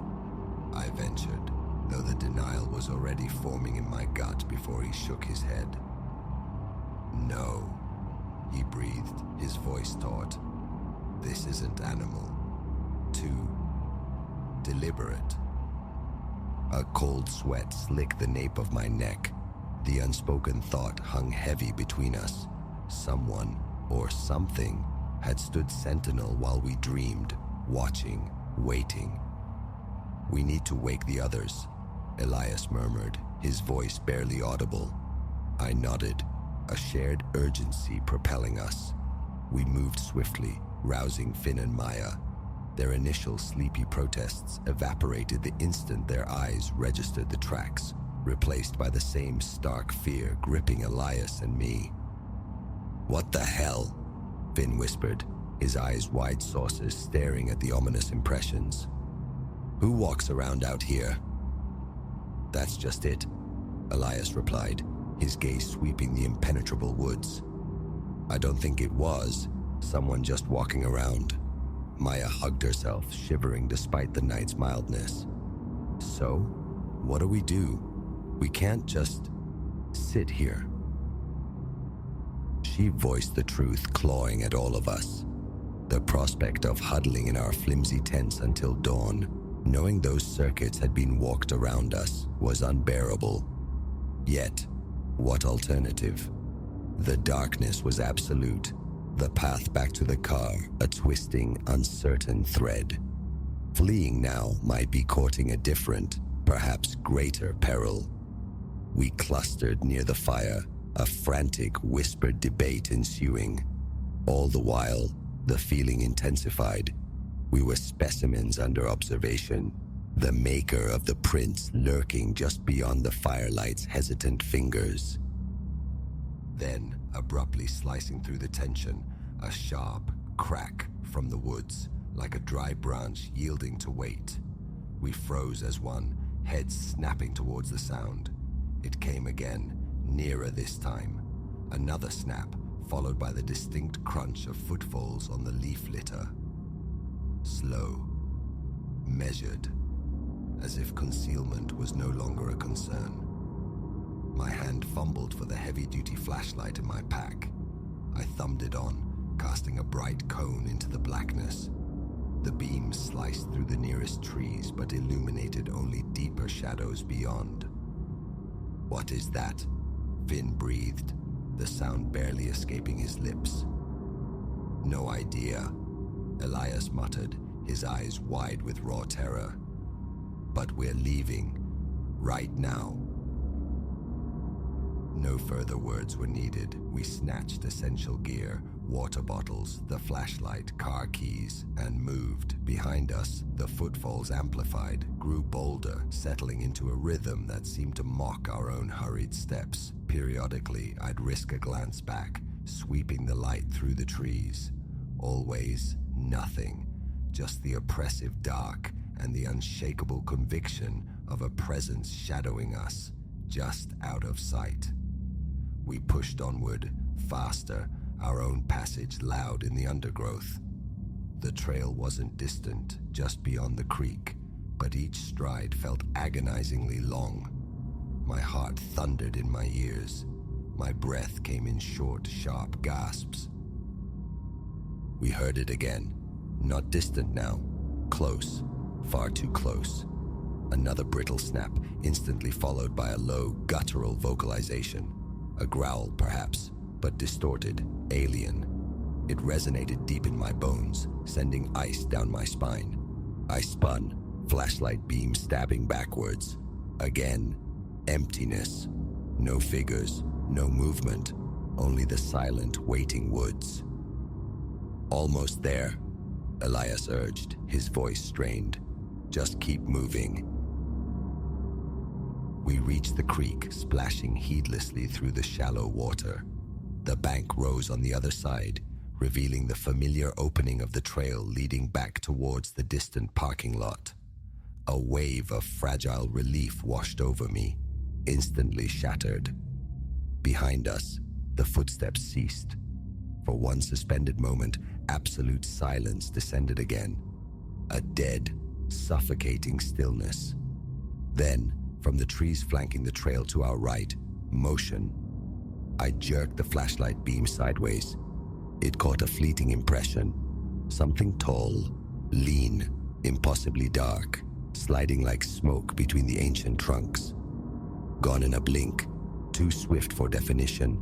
I ventured, though the denial was already forming in my gut before he shook his head. "No," he breathed, his voice taut. "This isn't animal. Too deliberate." A cold sweat slicked the nape of my neck. The unspoken thought hung heavy between us. Someone, or something, had stood sentinel while we dreamed, watching, waiting. "We need to wake the others," Elias murmured, his voice barely audible. I nodded, a shared urgency propelling us. We moved swiftly, rousing Finn and Maya. Their initial sleepy protests evaporated the instant their eyes registered the tracks, replaced by the same stark fear gripping Elias and me. "What the hell?" Finn whispered, his eyes wide saucers staring at the ominous impressions. "Who walks around out here?" "That's just it," Elias replied, his gaze sweeping the impenetrable woods. "I don't think it was someone just walking around." Maya hugged herself, shivering despite the night's mildness. "So, what do we do? We can't just sit here." She voiced the truth, clawing at all of us. The prospect of huddling in our flimsy tents until dawn, knowing those circuits had been walked around us, was unbearable. Yet, what alternative? The darkness was absolute. The path back to the car, a twisting, uncertain thread. Fleeing now might be courting a different, perhaps greater peril. We clustered near the fire, a frantic, whispered debate ensuing. All the while, the feeling intensified. We were specimens under observation, the maker of the prints lurking just beyond the firelight's hesitant fingers. Then, abruptly slicing through the tension, a sharp crack from the woods, like a dry branch yielding to weight. We froze as one, heads snapping towards the sound. It came again, nearer this time. Another snap, followed by the distinct crunch of footfalls on the leaf litter. Slow, measured, as if concealment was no longer a concern. My hand fumbled for the heavy-duty flashlight in my pack. I thumbed it on, casting a bright cone into the blackness. The beam sliced through the nearest trees, but illuminated only deeper shadows beyond. "What is that?" Finn breathed, the sound barely escaping his lips. "No idea," Elias muttered, his eyes wide with raw terror. "But we're leaving, right now." No further words were needed. We snatched essential gear, water bottles, the flashlight, car keys, and moved. Behind us, the footfalls amplified, grew bolder, settling into a rhythm that seemed to mock our own hurried steps. Periodically, I'd risk a glance back, sweeping the light through the trees. Always nothing, just the oppressive dark and the unshakable conviction of a presence shadowing us, just out of sight. We pushed onward, faster, our own passage loud in the undergrowth. The trail wasn't distant, just beyond the creek, but each stride felt agonizingly long. My heart thundered in my ears. My breath came in short, sharp gasps. We heard it again. Not distant now. Close. Far too close. Another brittle snap, instantly followed by a low, guttural vocalization. A growl, perhaps, but distorted, alien. It resonated deep in my bones, sending ice down my spine. I spun, flashlight beam stabbing backwards. Again, emptiness. No figures, no movement, only the silent, waiting woods. Almost there, Elias urged, his voice strained. Just keep moving. We reached the creek, splashing heedlessly through the shallow water. The bank rose on the other side, revealing the familiar opening of the trail leading back towards the distant parking lot. A wave of fragile relief washed over me, instantly shattered. Behind us, the footsteps ceased. For one suspended moment, absolute silence descended again. A dead, suffocating stillness. Then, from the trees flanking the trail to our right, motion. I jerked the flashlight beam sideways. It caught a fleeting impression. Something tall, lean, impossibly dark, sliding like smoke between the ancient trunks. Gone in a blink, too swift for definition,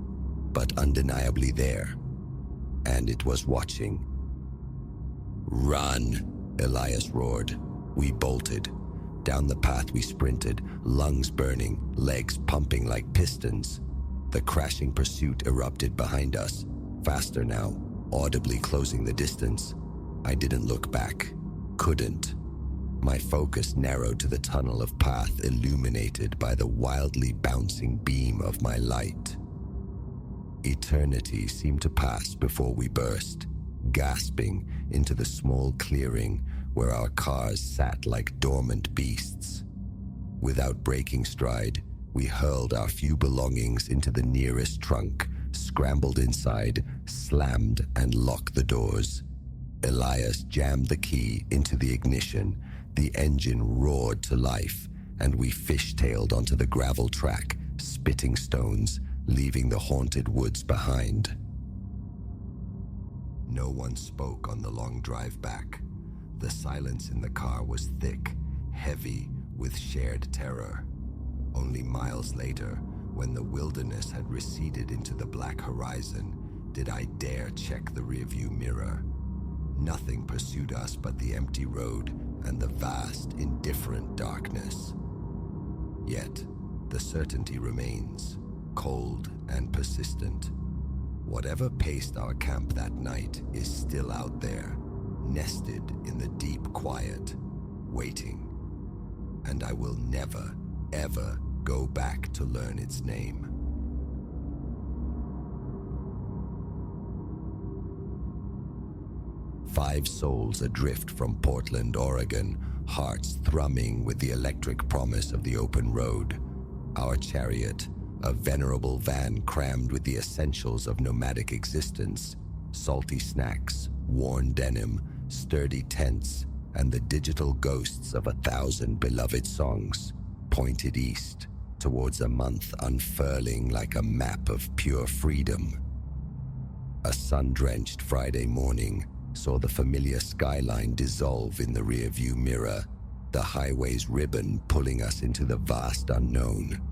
but undeniably there. And it was watching. "Run!" Elias roared. We bolted. Down the path we sprinted, lungs burning, legs pumping like pistons. The crashing pursuit erupted behind us, faster now, audibly closing the distance. I didn't look back. Couldn't. My focus narrowed to the tunnel of path illuminated by the wildly bouncing beam of my light. Eternity seemed to pass before we burst, gasping into the small clearing where our cars sat like dormant beasts. Without breaking stride, we hurled our few belongings into the nearest trunk, scrambled inside, slammed and locked the doors. Elias jammed the key into the ignition, the engine roared to life, and we fishtailed onto the gravel track, spitting stones, leaving the haunted woods behind. No one spoke on the long drive back. The silence in the car was thick, heavy with shared terror. Only miles later, when the wilderness had receded into the black horizon, did I dare check the rearview mirror. Nothing pursued us but the empty road and the vast, indifferent darkness. Yet, the certainty remains, cold and persistent. Whatever paced our camp that night is still out there, nested in the deep quiet, waiting. And I will never, ever go back to learn its name. Five souls adrift from Portland, Oregon, hearts thrumming with the electric promise of the open road. Our chariot, a venerable van crammed with the essentials of nomadic existence, salty snacks, worn denim, sturdy tents, and the digital ghosts of 1,000 beloved songs, pointed east towards a month unfurling like a map of pure freedom. A sun-drenched Friday morning saw the familiar skyline dissolve in the rearview mirror, the highway's ribbon pulling us into the vast unknown.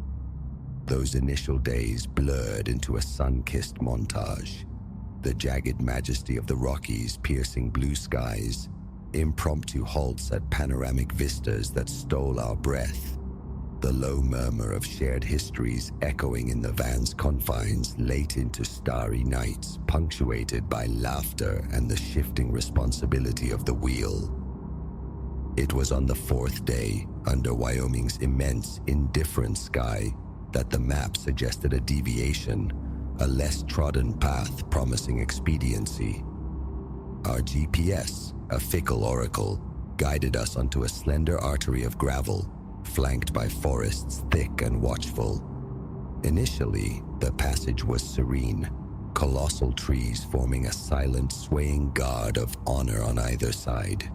Those initial days blurred into a sun-kissed montage. The jagged majesty of the Rockies piercing blue skies, impromptu halts at panoramic vistas that stole our breath, the low murmur of shared histories echoing in the van's confines late into starry nights, punctuated by laughter and the shifting responsibility of the wheel. It was on the fourth day, under Wyoming's immense, indifferent sky, that the map suggested a deviation, a less trodden path promising expediency. Our GPS, a fickle oracle, guided us onto a slender artery of gravel, flanked by forests thick and watchful. Initially, the passage was serene, colossal trees forming a silent, swaying guard of honor on either side.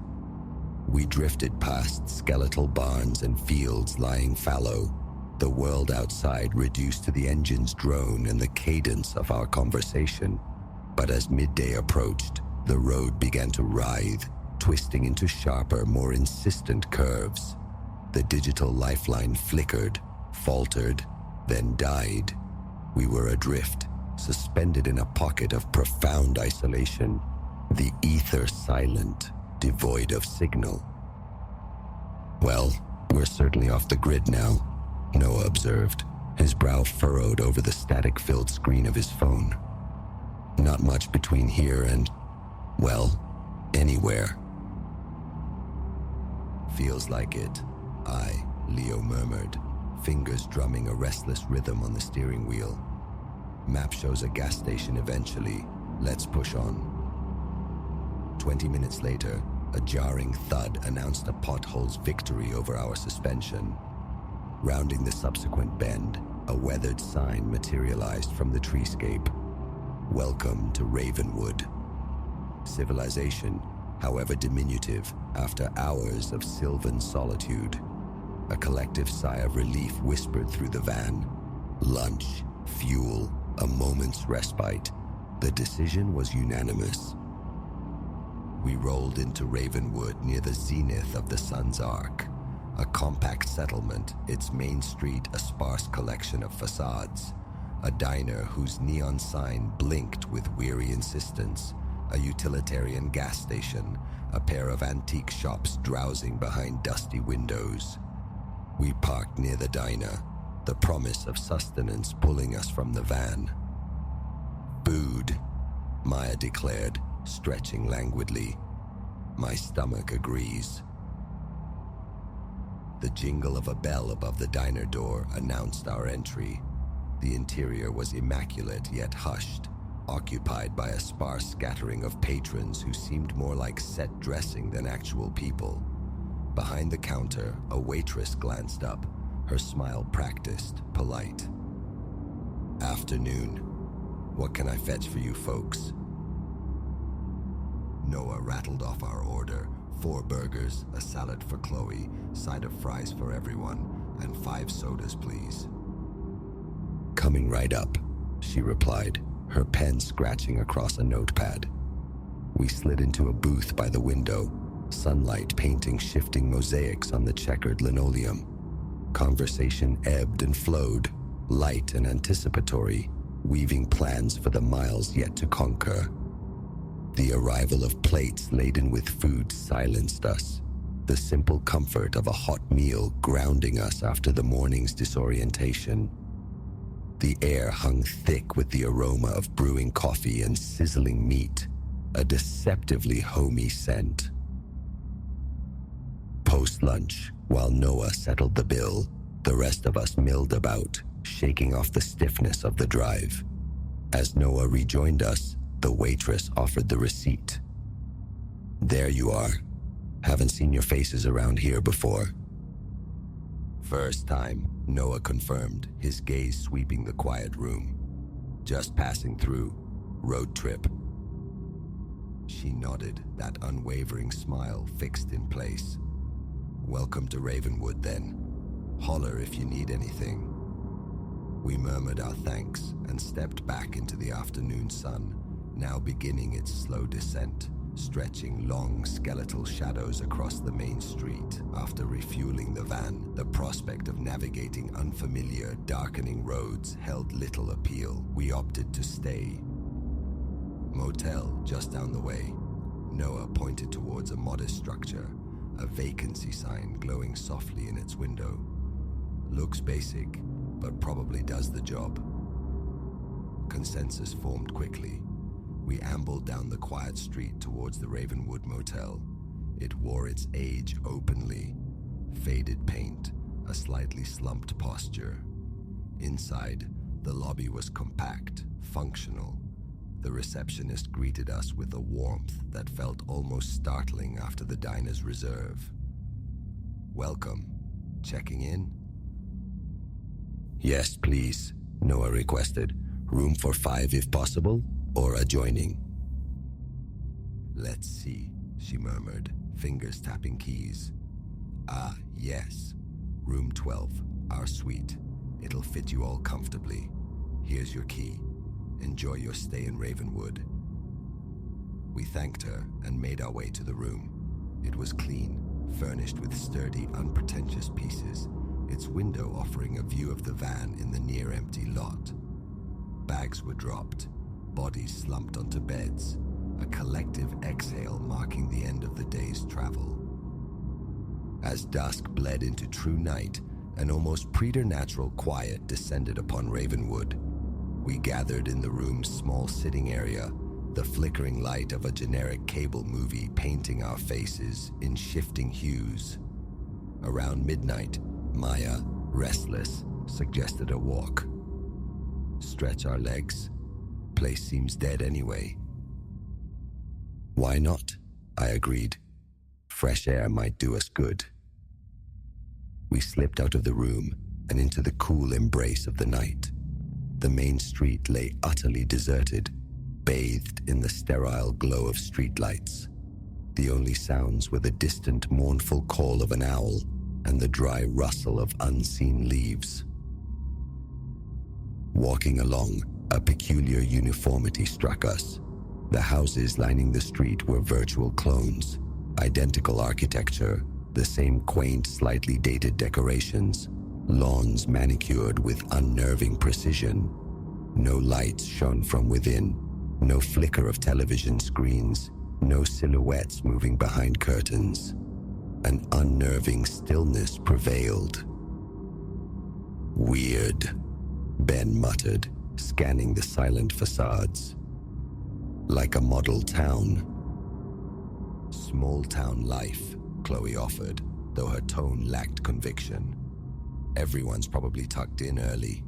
We drifted past skeletal barns and fields lying fallow, the world outside reduced to the engine's drone and the cadence of our conversation. But as midday approached, the road began to writhe, twisting into sharper, more insistent curves. The digital lifeline flickered, faltered, then died. We were adrift, suspended in a pocket of profound isolation, the ether silent, devoid of signal. "Well, we're certainly off the grid now," Noah observed, his brow furrowed over the static-filled screen of his phone. "Not much between here and Well, anywhere. Feels like it, Leo murmured, fingers drumming a restless rhythm on the steering wheel. Map shows a gas station eventually. Let's push on. 20 minutes later, a jarring thud announced a pothole's victory over our suspension. Rounding the subsequent bend, a weathered sign materialized from the treescape. Welcome to Ravenwood. Civilization, however diminutive, after hours of sylvan solitude. A collective sigh of relief whispered through the van. Lunch, fuel, a moment's respite. The decision was unanimous. We rolled into Ravenwood near the zenith of the sun's arc. A compact settlement, its main street a sparse collection of facades. A diner whose neon sign blinked with weary insistence. A utilitarian gas station, a pair of antique shops drowsing behind dusty windows. We parked near the diner, the promise of sustenance pulling us from the van. Food, Maya declared, stretching languidly. My stomach agrees. The jingle of a bell above the diner door announced our entry. The interior was immaculate yet hushed, occupied by a sparse scattering of patrons who seemed more like set dressing than actual people. Behind the counter, a waitress glanced up, her smile practiced, polite. Afternoon. What can I fetch for you folks? Noah rattled off our order. 4 burgers, a salad for Chloe, side of fries for everyone, and 5 sodas, please. Coming right up, she replied, her pen scratching across a notepad. We slid into a booth by the window, sunlight painting shifting mosaics on the checkered linoleum. Conversation ebbed and flowed, light and anticipatory, weaving plans for the miles yet to conquer. The arrival of plates laden with food silenced us, the simple comfort of a hot meal grounding us after the morning's disorientation. The air hung thick with the aroma of brewing coffee and sizzling meat, a deceptively homey scent. Post-lunch, while Noah settled the bill, the rest of us milled about, shaking off the stiffness of the drive. As Noah rejoined us, the waitress offered the receipt. There you are. Haven't seen your faces around here before. First time, Noah confirmed, his gaze sweeping the quiet room. Just passing through. Road trip. She nodded, that unwavering smile fixed in place. Welcome to Ravenwood, then. Holler if you need anything. We murmured our thanks and stepped back into the afternoon sun, now beginning its slow descent, stretching long skeletal shadows across the main street. After refueling the van, the prospect of navigating unfamiliar, darkening roads held little appeal. We opted to stay. Motel just down the way. Noah pointed towards a modest structure, a vacancy sign glowing softly in its window. Looks basic, but probably does the job. Consensus formed quickly. We ambled down the quiet street towards the Ravenwood Motel. It wore its age openly. Faded paint, a slightly slumped posture. Inside, the lobby was compact, functional. The receptionist greeted us with a warmth that felt almost startling after the diner's reserve. Welcome. Checking in? Yes, please, Noah requested. Room for 5 if possible, or adjoining. Let's see, she murmured, fingers tapping keys. Ah, yes. Room 12, our suite. It'll fit you all comfortably. Here's your key. Enjoy your stay in Ravenwood. We thanked her and made our way to the room. It was clean, furnished with sturdy, unpretentious pieces, its window offering a view of the van in the near-empty lot. Bags were dropped, bodies slumped onto beds, a collective exhale marking the end of the day's travel. As dusk bled into true night, an almost preternatural quiet descended upon Ravenwood. We gathered in the room's small sitting area, the flickering light of a generic cable movie painting our faces in shifting hues. Around midnight, Maya, restless, suggested a walk. Stretch our legs. Place seems dead anyway. Why not? I agreed. Fresh air might do us good. We slipped out of the room and into the cool embrace of the night. The main street lay utterly deserted, bathed in the sterile glow of streetlights. The only sounds were the distant, mournful call of an owl and the dry rustle of unseen leaves. Walking along, a peculiar uniformity struck us. The houses lining the street were virtual clones, identical architecture, the same quaint, slightly dated decorations, lawns manicured with unnerving precision. No lights shone from within, no flicker of television screens, no silhouettes moving behind curtains. An unnerving stillness prevailed. Weird, Ben muttered, scanning the silent facades. Like a model town. Small town life, Chloe offered, though her tone lacked conviction. Everyone's probably tucked in early.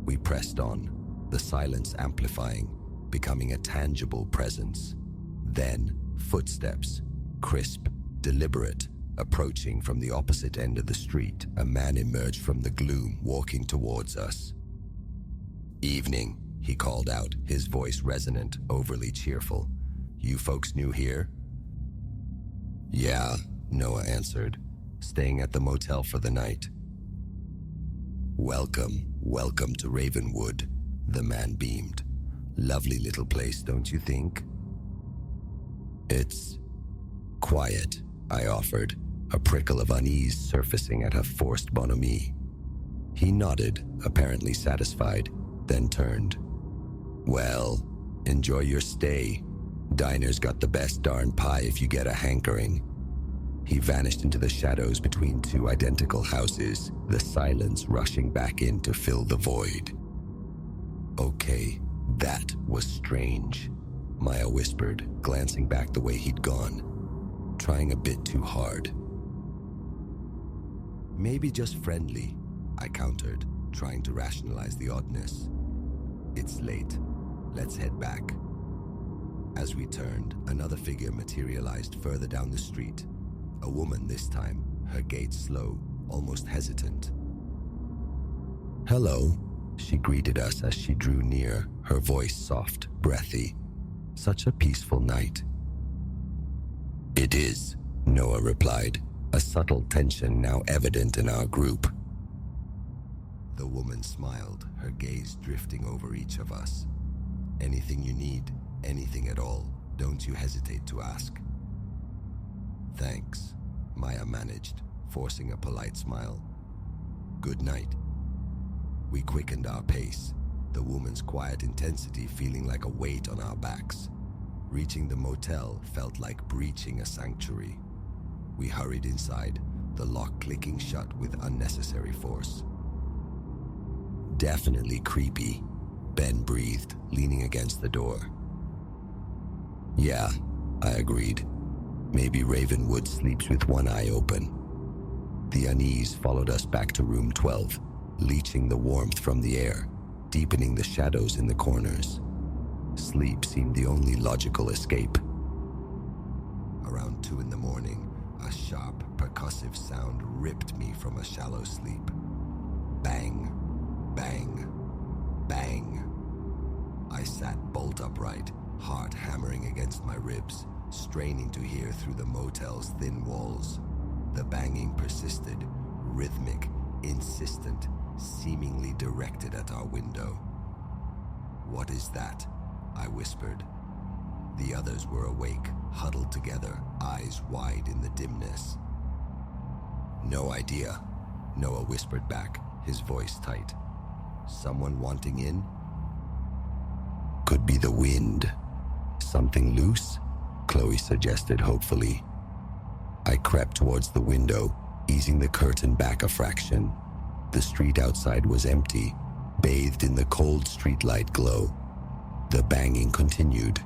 We pressed on, the silence amplifying, becoming a tangible presence. Then, footsteps, crisp, deliberate, approaching from the opposite end of the street. A man emerged from the gloom, walking towards us. "Evening," he called out, his voice resonant, overly cheerful. "You folks new here?" "Yeah," Noah answered, "staying at the motel for the night." Welcome to Ravenwood," the man beamed. "Lovely little place, don't you think?" "It's quiet," I offered, a prickle of unease surfacing at her forced bonhomie. He nodded, apparently satisfied, then turned. "Well, enjoy your stay. Diner's got the best darn pie if you get a hankering." He vanished into the shadows between two identical houses, the silence rushing back in to fill the void. "Okay, that was strange," Maya whispered, glancing back the way he'd gone. "Trying a bit too hard." "Maybe just friendly," I countered, trying to rationalize the oddness. "It's late. Let's head back." As we turned, another figure materialized further down the street. A woman this time, her gait slow, almost hesitant. "Hello," she greeted us as she drew near, her voice soft, breathy. "Such a peaceful night." "It is," Noah replied, a subtle tension now evident in our group. The woman smiled, her gaze drifting over each of us. "Anything you need, anything at all, don't you hesitate to ask." "Thanks," Maya managed, forcing a polite smile. "Good night." We quickened our pace, the woman's quiet intensity feeling like a weight on our backs. Reaching the motel felt like breaching a sanctuary. We hurried inside, the lock clicking shut with unnecessary force. "Definitely creepy," Ben breathed, leaning against the door. "Yeah," I agreed. "Maybe Ravenwood sleeps with one eye open." The unease followed us back to room 12, leaching the warmth from the air, deepening the shadows in the corners. Sleep seemed the only logical escape. Around 2 in the morning, a sharp, percussive sound ripped me from a shallow sleep. Bang, bang, bang. I sat bolt upright, heart hammering against my ribs, straining to hear through the motel's thin walls. The banging persisted, rhythmic, insistent, seemingly directed at our window. "What is that?" I whispered. The others were awake, huddled together, eyes wide in the dimness. "No idea," Noah whispered back, his voice tight. "Someone wanting in?" "Could be the wind. Something loose?" Chloe suggested hopefully. I crept towards the window, easing the curtain back a fraction. The street outside was empty, bathed in the cold streetlight glow. The banging continued.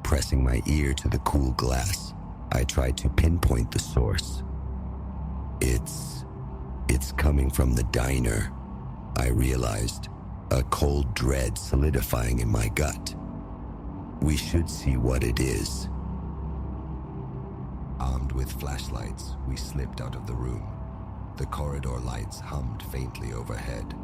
Pressing my ear to the cool glass, I tried to pinpoint the source. It's coming from the diner, I realized, a cold dread solidifying in my gut. We should see what it is. Armed with flashlights, we slipped out of the room. The corridor lights hummed faintly overhead.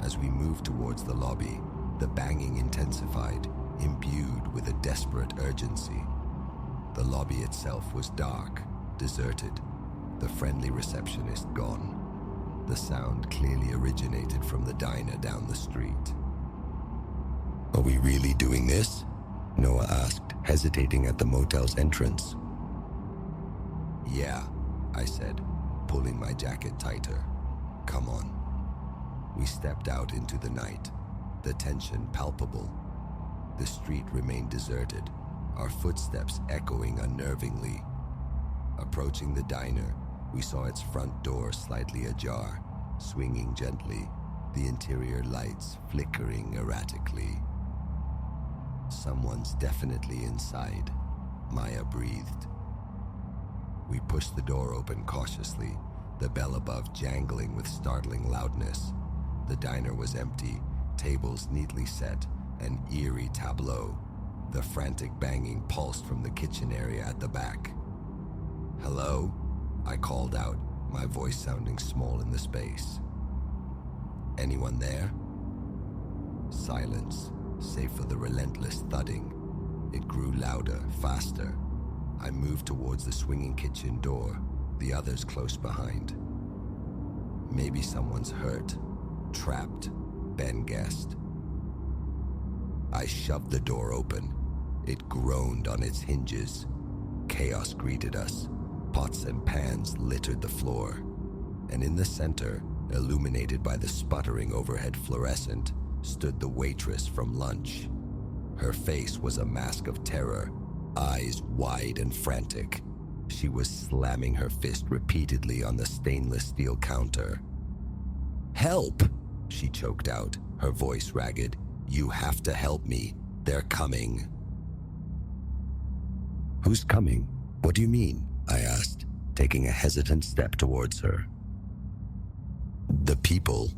As we moved towards the lobby, the banging intensified, imbued with a desperate urgency. The lobby itself was dark, deserted, the friendly receptionist gone. The sound clearly originated from the diner down the street. "Are we really doing this?" Noah asked, hesitating at the motel's entrance. "Yeah," I said, pulling my jacket tighter. "Come on." We stepped out into the night, the tension palpable. The street remained deserted, our footsteps echoing unnervingly. Approaching the diner, we saw its front door slightly ajar, swinging gently, the interior lights flickering erratically. "Someone's definitely inside," Maya breathed. We pushed the door open cautiously, the bell above jangling with startling loudness. The diner was empty, tables neatly set, an eerie tableau. The frantic banging pulsed from the kitchen area at the back. "Hello?" I called out, my voice sounding small in the space. "Anyone there?" Silence, save for the relentless thudding. It grew louder, faster. I moved towards the swinging kitchen door, the others close behind. Maybe someone's hurt, trapped, Ben guessed. I shoved the door open. It groaned on its hinges. Chaos greeted us. Pots and pans littered the floor. And in the center, illuminated by the sputtering overhead fluorescent, stood the waitress from lunch. Her face was a mask of terror, eyes wide and frantic. She was slamming her fist repeatedly on the stainless steel counter. "Help!" she choked out, her voice ragged. "You have to help me. They're coming." "Who's coming? What do you mean?" I asked, taking a hesitant step towards her. "The people.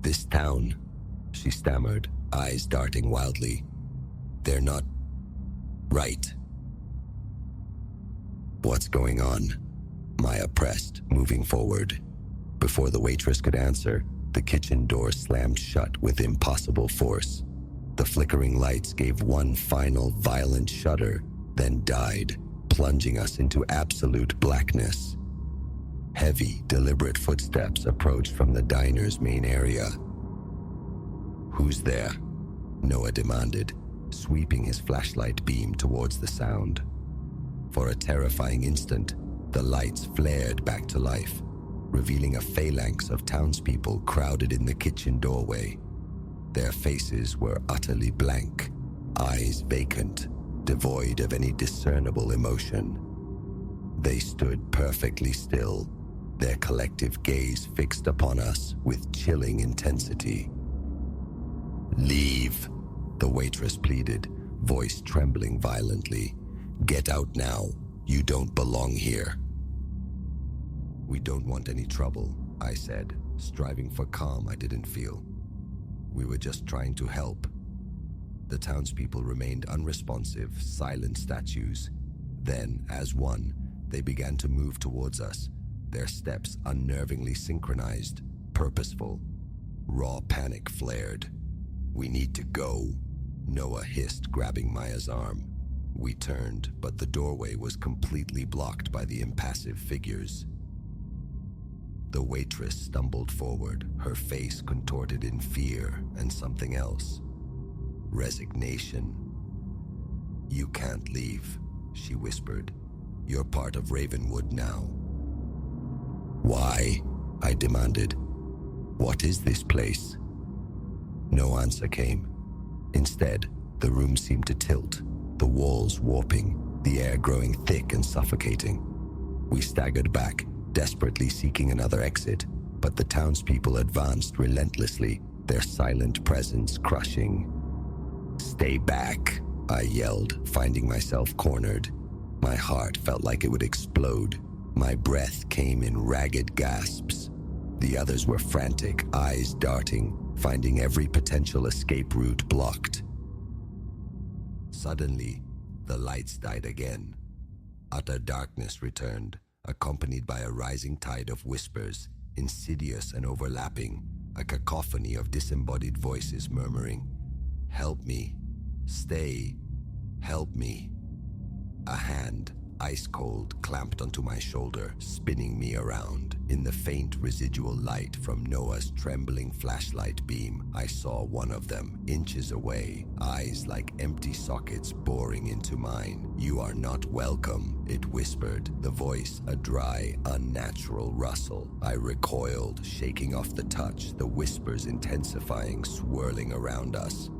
This town," she stammered, eyes darting wildly. "They're not right." "What's going on?" Maya pressed, moving forward. Before the waitress could answer, the kitchen door slammed shut with impossible force. The flickering lights gave one final violent shudder, then died, plunging us into absolute blackness. Heavy, deliberate footsteps approached from the diner's main area. "Who's there?" Noah demanded, sweeping his flashlight beam towards the sound. For a terrifying instant, the lights flared back to life, revealing a phalanx of townspeople crowded in the kitchen doorway. Their faces were utterly blank, eyes vacant, devoid of any discernible emotion. They stood perfectly still, their collective gaze fixed upon us with chilling intensity. "Leave," the waitress pleaded, voice trembling violently. "Get out now. You don't belong here." "We don't want any trouble," I said, striving for calm I didn't feel. "We were just trying to help." The townspeople remained unresponsive, silent statues. Then, as one, they began to move towards us, their steps unnervingly synchronized, purposeful. Raw panic flared. "We need to go," Noah hissed, grabbing Maya's arm. We turned, but the doorway was completely blocked by the impassive figures. The waitress stumbled forward, her face contorted in fear and something else. Resignation. "You can't leave," she whispered. "You're part of Ravenwood now." "Why?" I demanded. "What is this place?" No answer came. Instead, the room seemed to tilt, the walls warping, the air growing thick and suffocating. We staggered back, desperately seeking another exit, but the townspeople advanced relentlessly, their silent presence crushing. "Stay back," I yelled, finding myself cornered. My heart felt like it would explode. My breath came in ragged gasps. The others were frantic, eyes darting, finding every potential escape route blocked. Suddenly, the lights died again. Utter darkness returned, accompanied by a rising tide of whispers, insidious and overlapping, a cacophony of disembodied voices murmuring, "Help me. Stay. Help me." A hand, ice cold, clamped onto my shoulder, spinning me around. In the faint residual light from Noah's trembling flashlight beam, I saw one of them, inches away, eyes like empty sockets boring into mine. "You are not welcome," it whispered, the voice a dry, unnatural rustle. I recoiled, shaking off the touch, the whispers intensifying, swirling around us.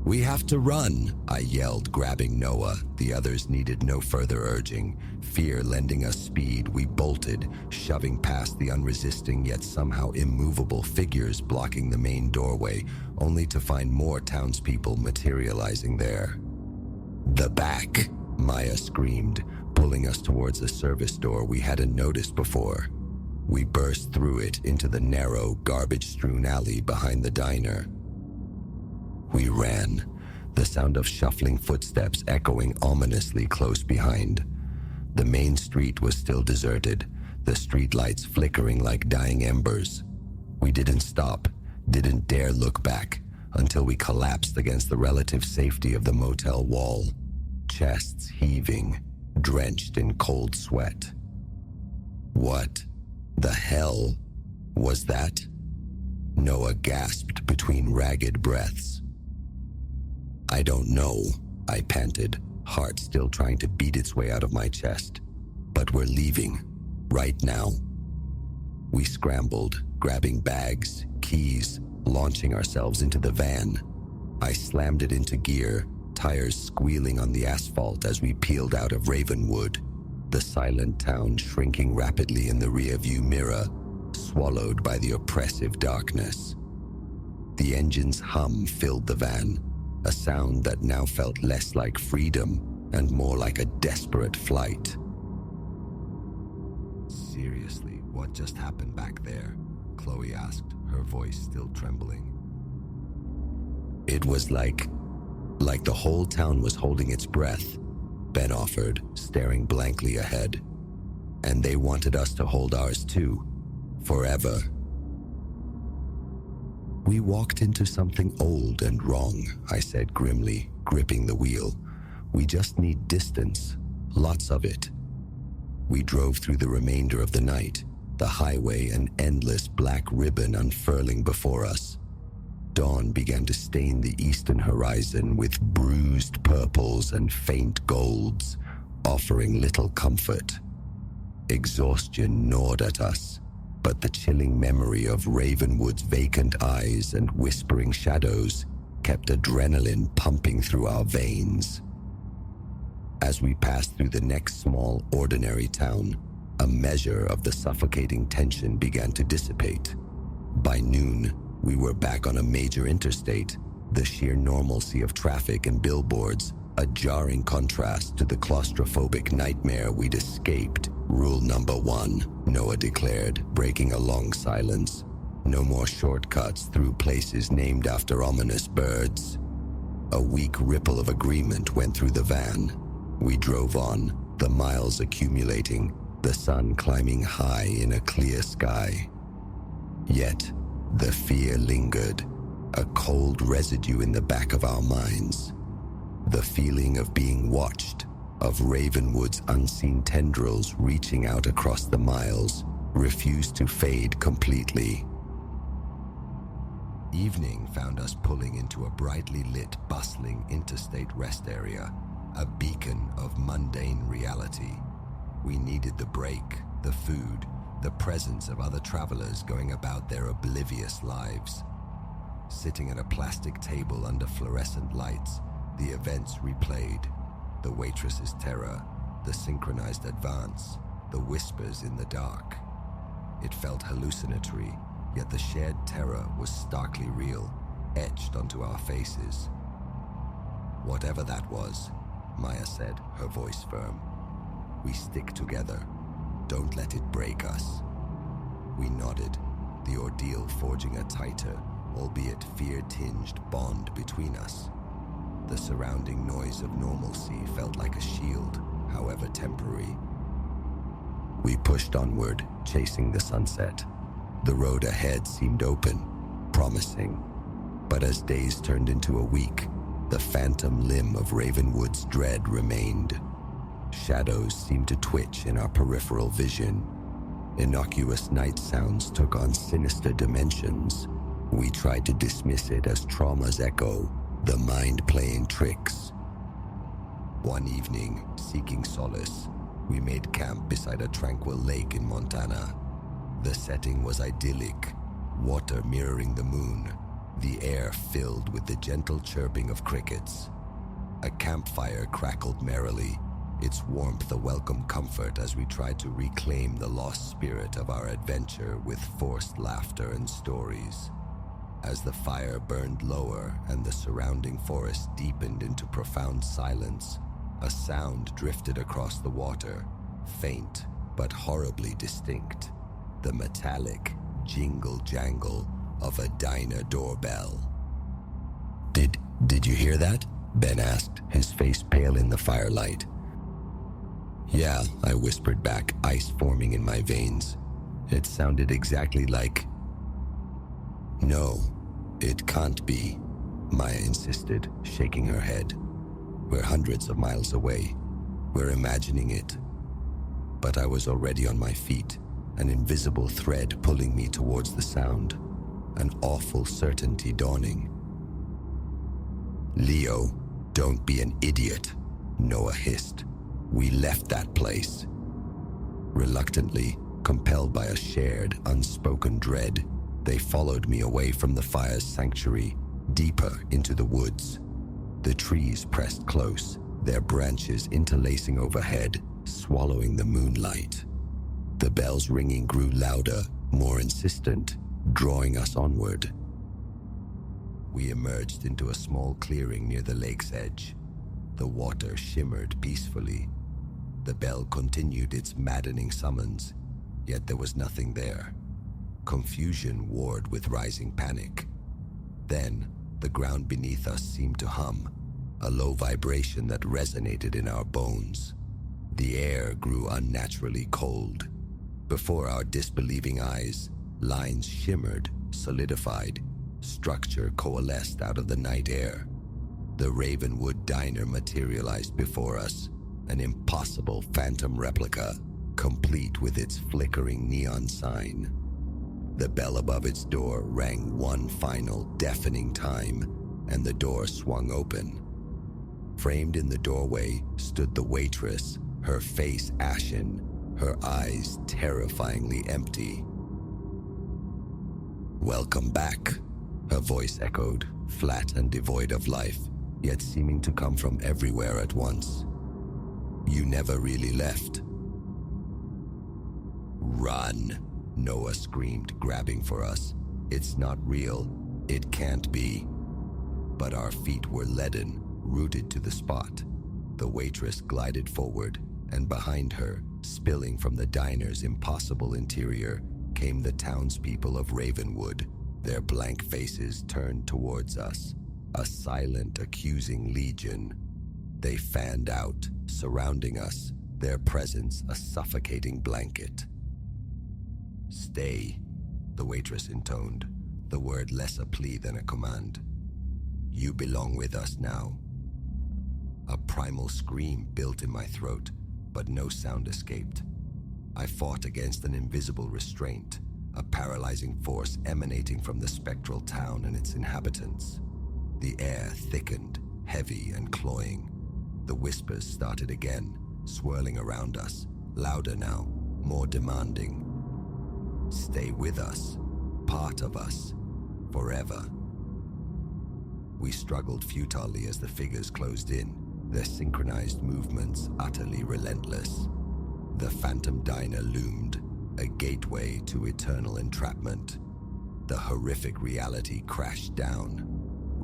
"We have to run," I yelled, grabbing Noah. The others needed no further urging. Fear lending us speed, we bolted, shoving past the unresisting yet somehow immovable figures blocking the main doorway, only to find more townspeople materializing there. "The back," Maya screamed, pulling us towards a service door we hadn't noticed before. We burst through it into the narrow, garbage-strewn alley behind the diner. We ran, the sound of shuffling footsteps echoing ominously close behind. The main street was still deserted, the streetlights flickering like dying embers. We didn't stop, didn't dare look back, until we collapsed against the relative safety of the motel wall, chests heaving, drenched in cold sweat. What the hell was that? Noah gasped between ragged breaths. "I don't know," I panted, heart still trying to beat its way out of my chest. "But we're leaving, right now." We scrambled, grabbing bags, keys, launching ourselves into the van. I slammed it into gear, tires squealing on the asphalt as we peeled out of Ravenwood, the silent town shrinking rapidly in the rearview mirror, swallowed by the oppressive darkness. The engine's hum filled the van, a sound that now felt less like freedom and more like a desperate flight. "Seriously, what just happened back there?" Chloe asked, her voice still trembling. "It was like the whole town was holding its breath," Ben offered, staring blankly ahead. "And they wanted us to hold ours too, forever." "We walked into something old and wrong," I said grimly, gripping the wheel. "We just need distance, lots of it." We drove through the remainder of the night, the highway an endless black ribbon unfurling before us. Dawn began to stain the eastern horizon with bruised purples and faint golds, offering little comfort. Exhaustion gnawed at us, but the chilling memory of Ravenwood's vacant eyes and whispering shadows kept adrenaline pumping through our veins. As we passed through the next small, ordinary town, a measure of the suffocating tension began to dissipate. By noon, we were back on a major interstate, the sheer normalcy of traffic and billboards, a jarring contrast to the claustrophobic nightmare we'd escaped. "Rule number 1, Noah declared, breaking a long silence. "No more shortcuts through places named after ominous birds." A weak ripple of agreement went through the van. We drove on, the miles accumulating, the sun climbing high in a clear sky. Yet, the fear lingered, a cold residue in the back of our minds. The feeling of being watched, of Ravenwood's unseen tendrils reaching out across the miles, refused to fade completely. Evening found us pulling into a brightly lit, bustling interstate rest area, a beacon of mundane reality. We needed the break, the food, the presence of other travelers going about their oblivious lives. Sitting at a plastic table under fluorescent lights, the events replayed. The waitress's terror, the synchronized advance, the whispers in the dark. It felt hallucinatory, yet the shared terror was starkly real, etched onto our faces. Whatever that was, Maya said, her voice firm. We stick together. Don't let it break us. We nodded, the ordeal forging a tighter, albeit fear-tinged bond between us. The surrounding noise of normalcy felt like a shield, however temporary. We pushed onward, chasing the sunset. The road ahead seemed open, promising. But as days turned into a week, the phantom limb of Ravenwood's dread remained. Shadows seemed to twitch in our peripheral vision. Innocuous night sounds took on sinister dimensions. We tried to dismiss it as trauma's echo, the mind playing tricks. One evening, seeking solace, we made camp beside a tranquil lake in Montana. The setting was idyllic, water mirroring the moon, the air filled with the gentle chirping of crickets. A campfire crackled merrily, its warmth a welcome comfort as we tried to reclaim the lost spirit of our adventure with forced laughter and stories. As the fire burned lower and the surrounding forest deepened into profound silence, a sound drifted across the water, faint but horribly distinct. The metallic jingle-jangle of a diner doorbell. Did you hear that? Ben asked, his face pale in the firelight. Yeah, I whispered back, ice forming in my veins. It sounded exactly like... No, it can't be, Maya insisted, shaking her head. We're hundreds of miles away. We're imagining it. But I was already on my feet, an invisible thread pulling me towards the sound, an awful certainty dawning. Leo, don't be an idiot, Noah hissed. We left that place. Reluctantly, compelled by a shared, unspoken dread, they followed me away from the fire's sanctuary, deeper into the woods. The trees pressed close, their branches interlacing overhead, swallowing the moonlight. The bells ringing grew louder, more insistent, drawing us onward. We emerged into a small clearing near the lake's edge. The water shimmered peacefully. The bell continued its maddening summons, yet there was nothing there. Confusion warred with rising panic. Then, the ground beneath us seemed to hum, a low vibration that resonated in our bones. The air grew unnaturally cold. Before our disbelieving eyes, lines shimmered, solidified, structure coalesced out of the night air. The Ravenwood diner materialized before us, an impossible phantom replica, complete with its flickering neon sign. The bell above its door rang one final deafening time, and the door swung open. Framed in the doorway stood the waitress, her face ashen, her eyes terrifyingly empty. Welcome back, her voice echoed, flat and devoid of life, yet seeming to come from everywhere at once. You never really left. Run, Noah screamed, grabbing for us. It's not real. It can't be. But our feet were leaden, rooted to the spot. The waitress glided forward, and behind her, spilling from the diner's impossible interior, came the townspeople of Ravenwood, their blank faces turned towards us, a silent, accusing legion. They fanned out, surrounding us, their presence a suffocating blanket. Stay, the waitress intoned, the word less a plea than a command. You belong with us now. A primal scream built in my throat, but no sound escaped. I fought against an invisible restraint, a paralyzing force emanating from the spectral town and its inhabitants. The air thickened, heavy and cloying. The whispers started again, swirling around us, louder now, more demanding. Stay with us, part of us, forever. We struggled futilely as the figures closed in, their synchronized movements utterly relentless. The phantom diner loomed, a gateway to eternal entrapment. The horrific reality crashed down.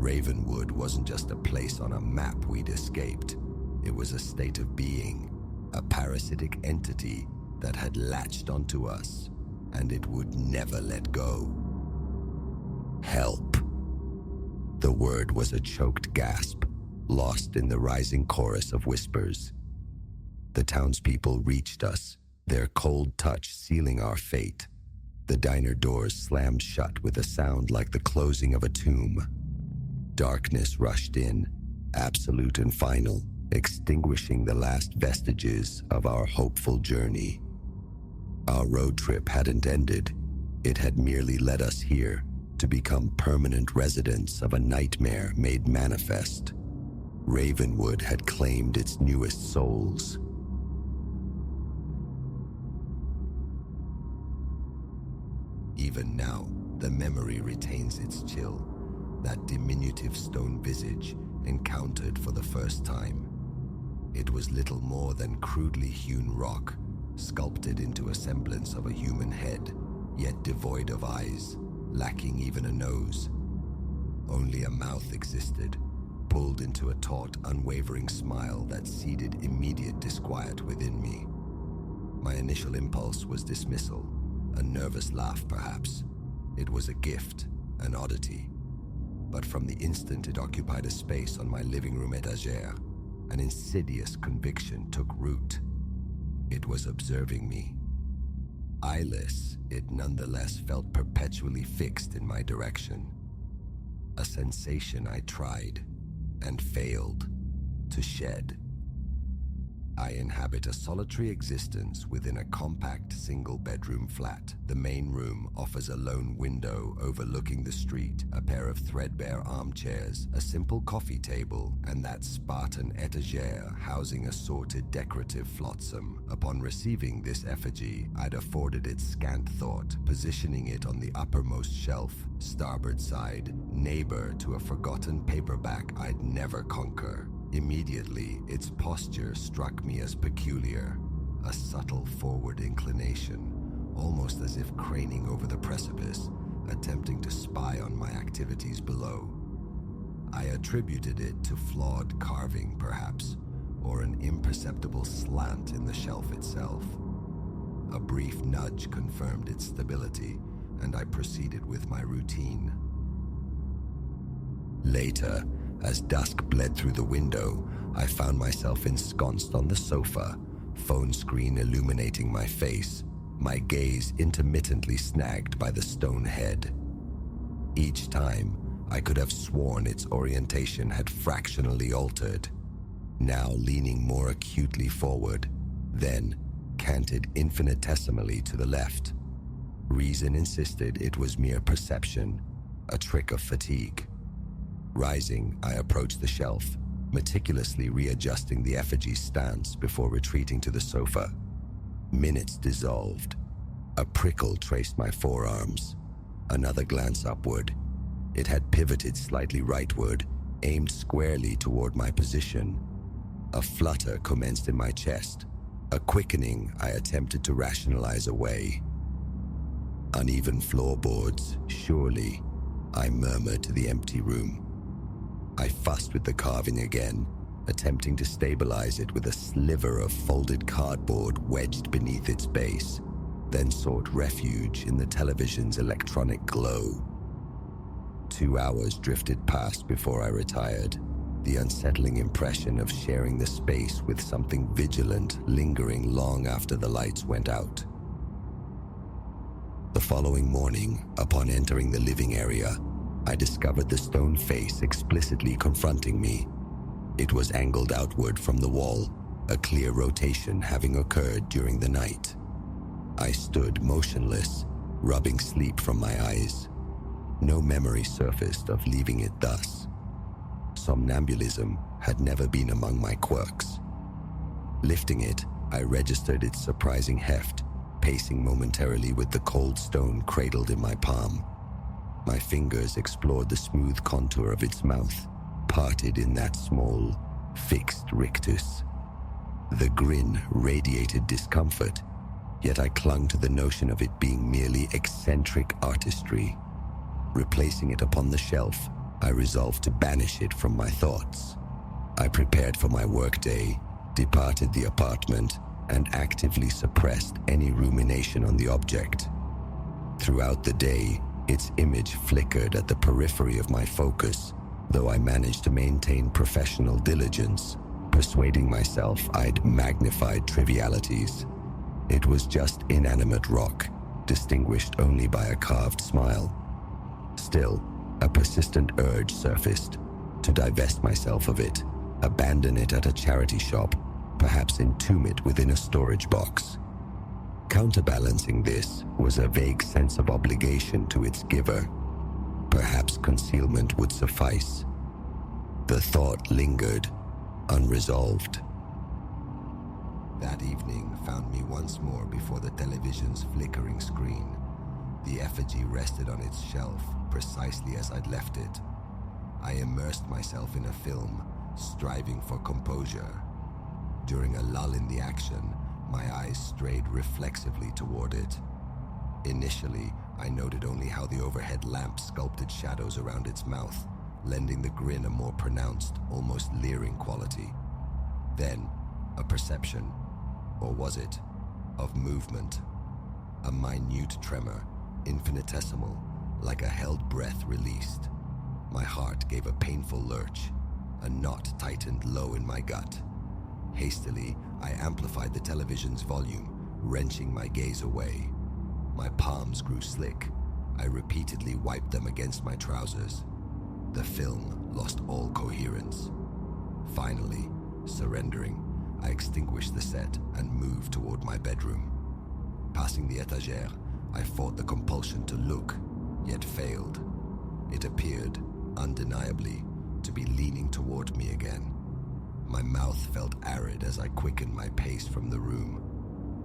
Ravenwood wasn't just a place on a map we'd escaped. It was a state of being, a parasitic entity that had latched onto us, and it would never let go. Help. The word was a choked gasp, lost in the rising chorus of whispers. The townspeople reached us, their cold touch sealing our fate. The diner doors slammed shut with a sound like the closing of a tomb. Darkness rushed in, absolute and final, extinguishing the last vestiges of our hopeful journey. Our road trip hadn't ended. It had merely led us here to become permanent residents of a nightmare made manifest. Ravenwood had claimed its newest souls. Even now, the memory retains its chill, that diminutive stone visage encountered for the first time. It was little more than crudely hewn rock, sculpted into a semblance of a human head, yet devoid of eyes, lacking even a nose. Only a mouth existed, pulled into a taut, unwavering smile that seeded immediate disquiet within me. My initial impulse was dismissal, a nervous laugh perhaps. It was a gift, an oddity. But from the instant it occupied a space on my living room étagère, an insidious conviction took root. It was observing me. Eyeless, it nonetheless felt perpetually fixed in my direction. A sensation I tried, and failed, to shed. I inhabit a solitary existence within a compact single-bedroom flat. The main room offers a lone window overlooking the street, a pair of threadbare armchairs, a simple coffee table, and that Spartan étagère housing assorted decorative flotsam. Upon receiving this effigy, I'd afforded it scant thought, positioning it on the uppermost shelf, starboard side, neighbor to a forgotten paperback I'd never conquer. Immediately, its posture struck me as peculiar, a subtle forward inclination, almost as if craning over the precipice, attempting to spy on my activities below. I attributed it to flawed carving, perhaps, or an imperceptible slant in the shelf itself. A brief nudge confirmed its stability, and I proceeded with my routine. Later, as dusk bled through the window, I found myself ensconced on the sofa, phone screen illuminating my face, my gaze intermittently snagged by the stone head. Each time, I could have sworn its orientation had fractionally altered, now leaning more acutely forward, then canted infinitesimally to the left. Reason insisted it was mere perception, a trick of fatigue. Rising, I approached the shelf, meticulously readjusting the effigy's stance before retreating to the sofa. Minutes dissolved. A prickle traced my forearms. Another glance upward. It had pivoted slightly rightward, aimed squarely toward my position. A flutter commenced in my chest. A quickening I attempted to rationalize away. Uneven floorboards, surely, I murmured to the empty room. I fussed with the carving again, attempting to stabilize it with a sliver of folded cardboard wedged beneath its base, then sought refuge in the television's electronic glow. 2 hours drifted past before I retired, the unsettling impression of sharing the space with something vigilant lingering long after the lights went out. The following morning, upon entering the living area, I discovered the stone face explicitly confronting me. It was angled outward from the wall, a clear rotation having occurred during the night. I stood motionless, rubbing sleep from my eyes. No memory surfaced of leaving it thus. Somnambulism had never been among my quirks. Lifting it, I registered its surprising heft, pacing momentarily with the cold stone cradled in my palm. My fingers explored the smooth contour of its mouth, parted in that small, fixed rictus. The grin radiated discomfort, yet I clung to the notion of it being merely eccentric artistry. Replacing it upon the shelf, I resolved to banish it from my thoughts. I prepared for my workday, departed the apartment, and actively suppressed any rumination on the object. Throughout the day, its image flickered at the periphery of my focus, though I managed to maintain professional diligence, persuading myself I'd magnified trivialities. It was just inanimate rock, distinguished only by a carved smile. Still, a persistent urge surfaced to divest myself of it, abandon it at a charity shop, perhaps entomb it within a storage box. Counterbalancing this was a vague sense of obligation to its giver. Perhaps concealment would suffice. The thought lingered, unresolved. That evening found me once more before the television's flickering screen. The effigy rested on its shelf, precisely as I'd left it. I immersed myself in a film, striving for composure. During a lull in the action, my eyes strayed reflexively toward it. Initially, I noted only how the overhead lamp sculpted shadows around its mouth, lending the grin a more pronounced, almost leering quality. Then, a perception, or was it, of movement. A minute tremor, infinitesimal, like a held breath released. My heart gave a painful lurch. A knot tightened low in my gut. Hastily, I amplified the television's volume, wrenching my gaze away. My palms grew slick. I repeatedly wiped them against my trousers. The film lost all coherence. Finally, surrendering, I extinguished the set and moved toward my bedroom. Passing the étagère, I fought the compulsion to look, yet failed. It appeared, undeniably, to be leaning toward me again. My mouth felt arid as I quickened my pace from the room.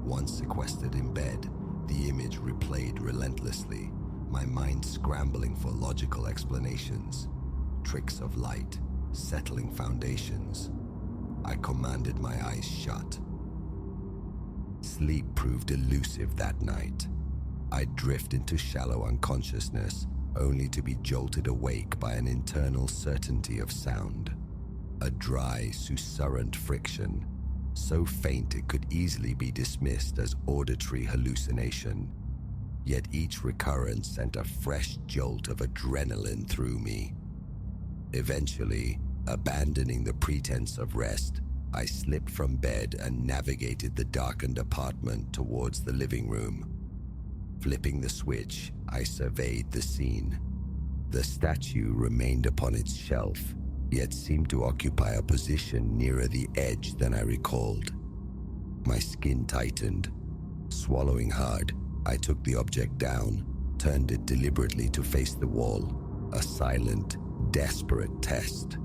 Once sequestered in bed, the image replayed relentlessly, my mind scrambling for logical explanations. Tricks of light, settling foundations. I commanded my eyes shut. Sleep proved elusive that night. I'd drift into shallow unconsciousness, only to be jolted awake by an internal certainty of sound. A dry, susurrant friction, so faint it could easily be dismissed as auditory hallucination. Yet each recurrence sent a fresh jolt of adrenaline through me. Eventually, abandoning the pretense of rest, I slipped from bed and navigated the darkened apartment towards the living room. Flipping the switch, I surveyed the scene. The statue remained upon its shelf, yet seemed to occupy a position nearer the edge than I recalled. My skin tightened. Swallowing hard, I took the object down, turned it deliberately to face the wall, a silent, desperate test.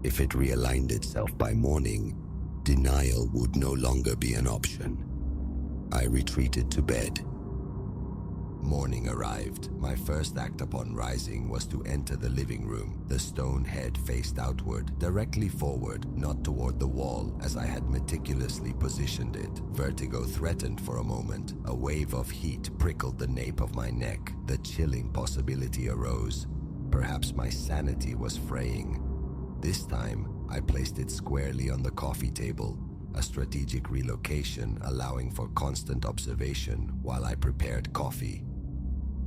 If it realigned itself by morning, denial would no longer be an option. I retreated to bed. Morning arrived. My first act upon rising was to enter the living room. The stone head faced outward, directly forward, not toward the wall as I had meticulously positioned it. Vertigo threatened for a moment. A wave of heat prickled the nape of my neck. The chilling possibility arose. Perhaps my sanity was fraying. This time, I placed it squarely on the coffee table, a strategic relocation allowing for constant observation while I prepared coffee.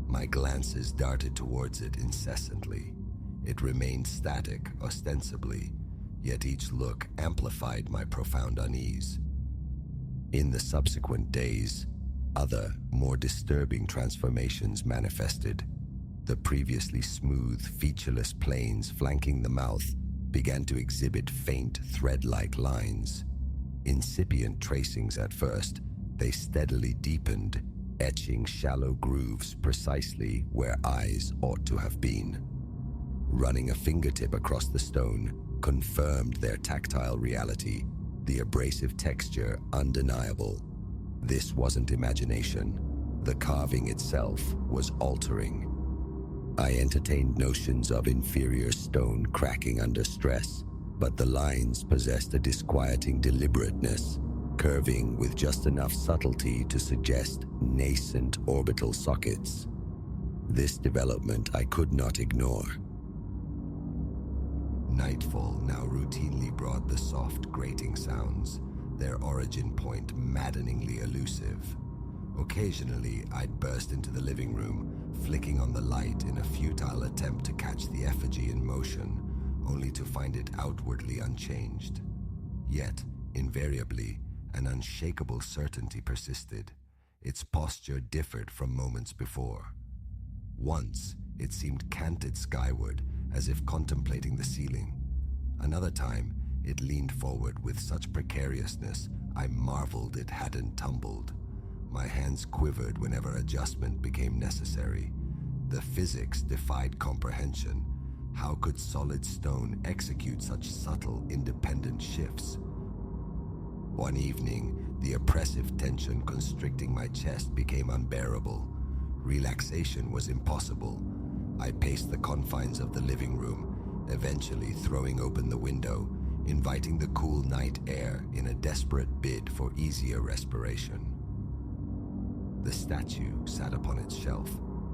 My glances darted towards it incessantly. It remained static, ostensibly, yet each look amplified my profound unease. In the subsequent days, other, more disturbing transformations manifested. The previously smooth, featureless planes flanking the mouth began to exhibit faint, thread-like lines. Incipient tracings at first, they steadily deepened, etching shallow grooves precisely where eyes ought to have been. Running a fingertip across the stone confirmed their tactile reality, the abrasive texture undeniable. This wasn't imagination. The carving itself was altering. I entertained notions of inferior stone cracking under stress, but the lines possessed a disquieting deliberateness, curving with just enough subtlety to suggest nascent orbital sockets. This development I could not ignore. Nightfall now routinely brought the soft grating sounds, their origin point maddeningly elusive. Occasionally, I'd burst into the living room, flicking on the light in a futile attempt to catch the effigy in motion, only to find it outwardly unchanged. Yet, invariably, an unshakable certainty persisted. Its posture differed from moments before. Once, it seemed canted skyward, as if contemplating the ceiling. Another time, it leaned forward with such precariousness, I marveled it hadn't tumbled. My hands quivered whenever adjustment became necessary. The physics defied comprehension. How could solid stone execute such subtle, independent shifts? One evening, the oppressive tension constricting my chest became unbearable. Relaxation was impossible. I paced the confines of the living room, eventually throwing open the window, inviting the cool night air in a desperate bid for easier respiration. The statue sat upon its shelf,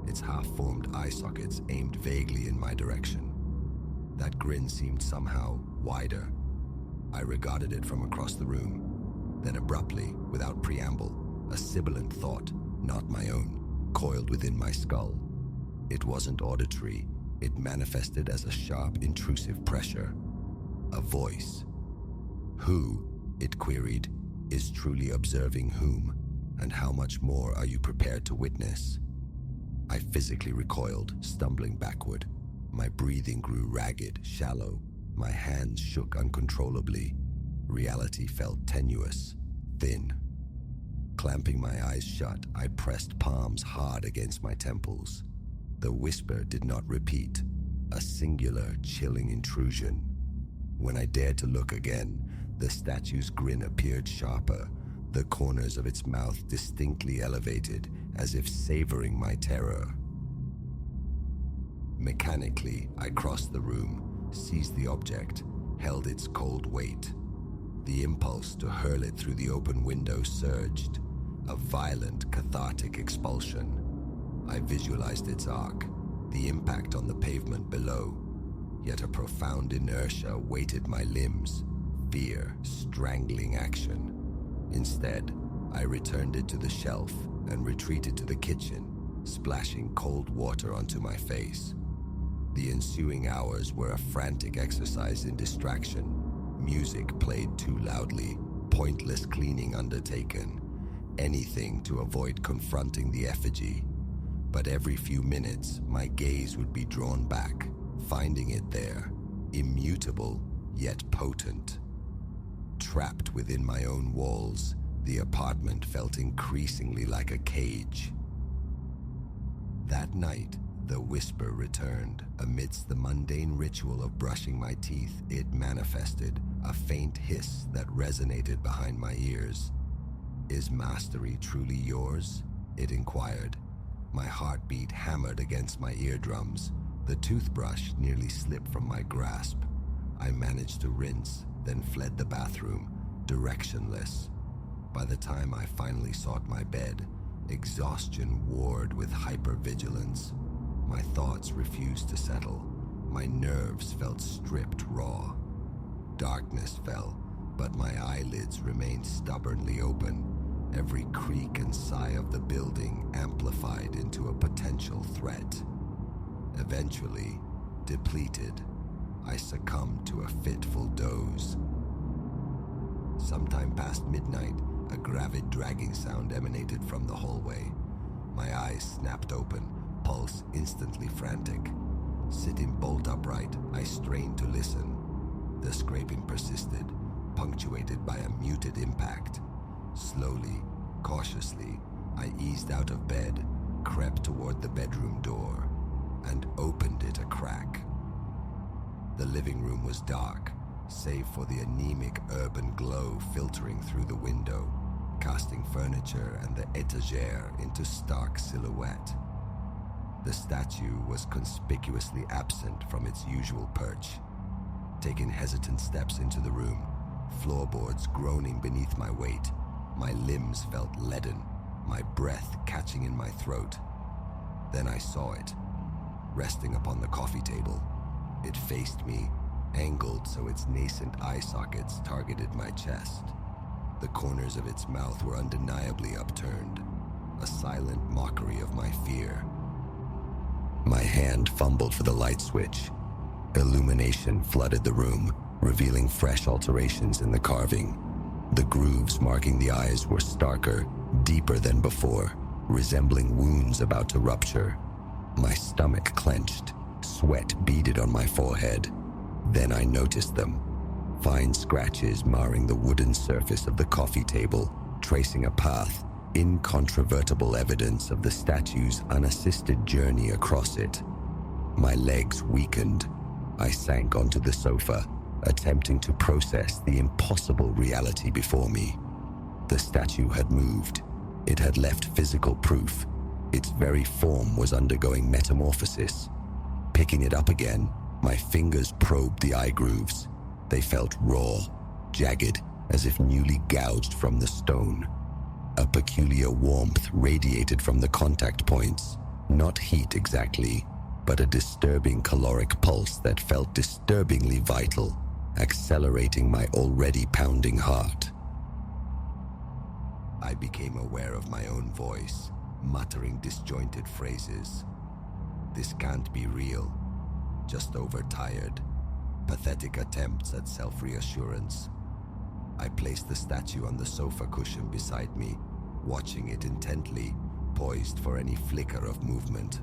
its half-formed eye sockets aimed vaguely in my direction. That grin seemed somehow wider. I regarded it from across the room. Then abruptly, without preamble, a sibilant thought, not my own, coiled within my skull. It wasn't auditory. It manifested as a sharp, intrusive pressure. A voice. Who, it queried, is truly observing whom, and how much more are you prepared to witness? I physically recoiled, stumbling backward. My breathing grew ragged, shallow. My hands shook uncontrollably. Reality felt tenuous, thin. Clamping my eyes shut, I pressed palms hard against my temples. The whisper did not repeat, a singular, chilling intrusion. When I dared to look again, the statue's grin appeared sharper, the corners of its mouth distinctly elevated, as if savoring my terror. Mechanically, I crossed the room, seized the object, held its cold weight. The impulse to hurl it through the open window surged, a violent, cathartic expulsion. I visualized its arc, the impact on the pavement below, yet a profound inertia weighted my limbs, fear strangling action. Instead, I returned it to the shelf and retreated to the kitchen, splashing cold water onto my face. The ensuing hours were a frantic exercise in distraction. Music played too loudly, pointless cleaning undertaken, anything to avoid confronting the effigy. But every few minutes, my gaze would be drawn back, finding it there, immutable yet potent. Trapped within my own walls, the apartment felt increasingly like a cage. That night, the whisper returned. Amidst the mundane ritual of brushing my teeth, it manifested, a faint hiss that resonated behind my ears. "Is mastery truly yours?" it inquired. My heartbeat hammered against my eardrums. The toothbrush nearly slipped from my grasp. I managed to rinse, then fled the bathroom, directionless. By the time I finally sought my bed, exhaustion warred with hypervigilance. My thoughts refused to settle. My nerves felt stripped raw. Darkness fell, but my eyelids remained stubbornly open. Every creak and sigh of the building amplified into a potential threat. Eventually, depleted, I succumbed to a fitful doze. Sometime past midnight, a gravid dragging sound emanated from the hallway. My eyes snapped open, pulse instantly frantic. Sitting bolt upright, I strained to listen. The scraping persisted, punctuated by a muted impact. Slowly, cautiously, I eased out of bed, crept toward the bedroom door, and opened it a crack. The living room was dark, save for the anemic urban glow filtering through the window, casting furniture and the étagère into stark silhouette. The statue was conspicuously absent from its usual perch. Taking hesitant steps into the room, floorboards groaning beneath my weight, my limbs felt leaden, my breath catching in my throat. Then I saw it, resting upon the coffee table. It faced me, angled so its nascent eye sockets targeted my chest. The corners of its mouth were undeniably upturned, a silent mockery of my fear. My hand fumbled for the light switch. Illumination flooded the room, revealing fresh alterations in the carving. The grooves marking the eyes were starker, deeper than before, resembling wounds about to rupture. My stomach clenched, sweat beaded on my forehead. Then I noticed them. Fine scratches marring the wooden surface of the coffee table, tracing a path, incontrovertible evidence of the statue's unassisted journey across it. My legs weakened. I sank onto the sofa, attempting to process the impossible reality before me. The statue had moved. It had left physical proof. Its very form was undergoing metamorphosis. Picking it up again, my fingers probed the eye grooves. They felt raw, jagged, as if newly gouged from the stone. A peculiar warmth radiated from the contact points. Not heat exactly, but a disturbing caloric pulse that felt disturbingly vital, accelerating my already pounding heart. I became aware of my own voice, muttering disjointed phrases. This can't be real. Just overtired. Pathetic attempts at self-reassurance. I placed the statue on the sofa cushion beside me, watching it intently, poised for any flicker of movement.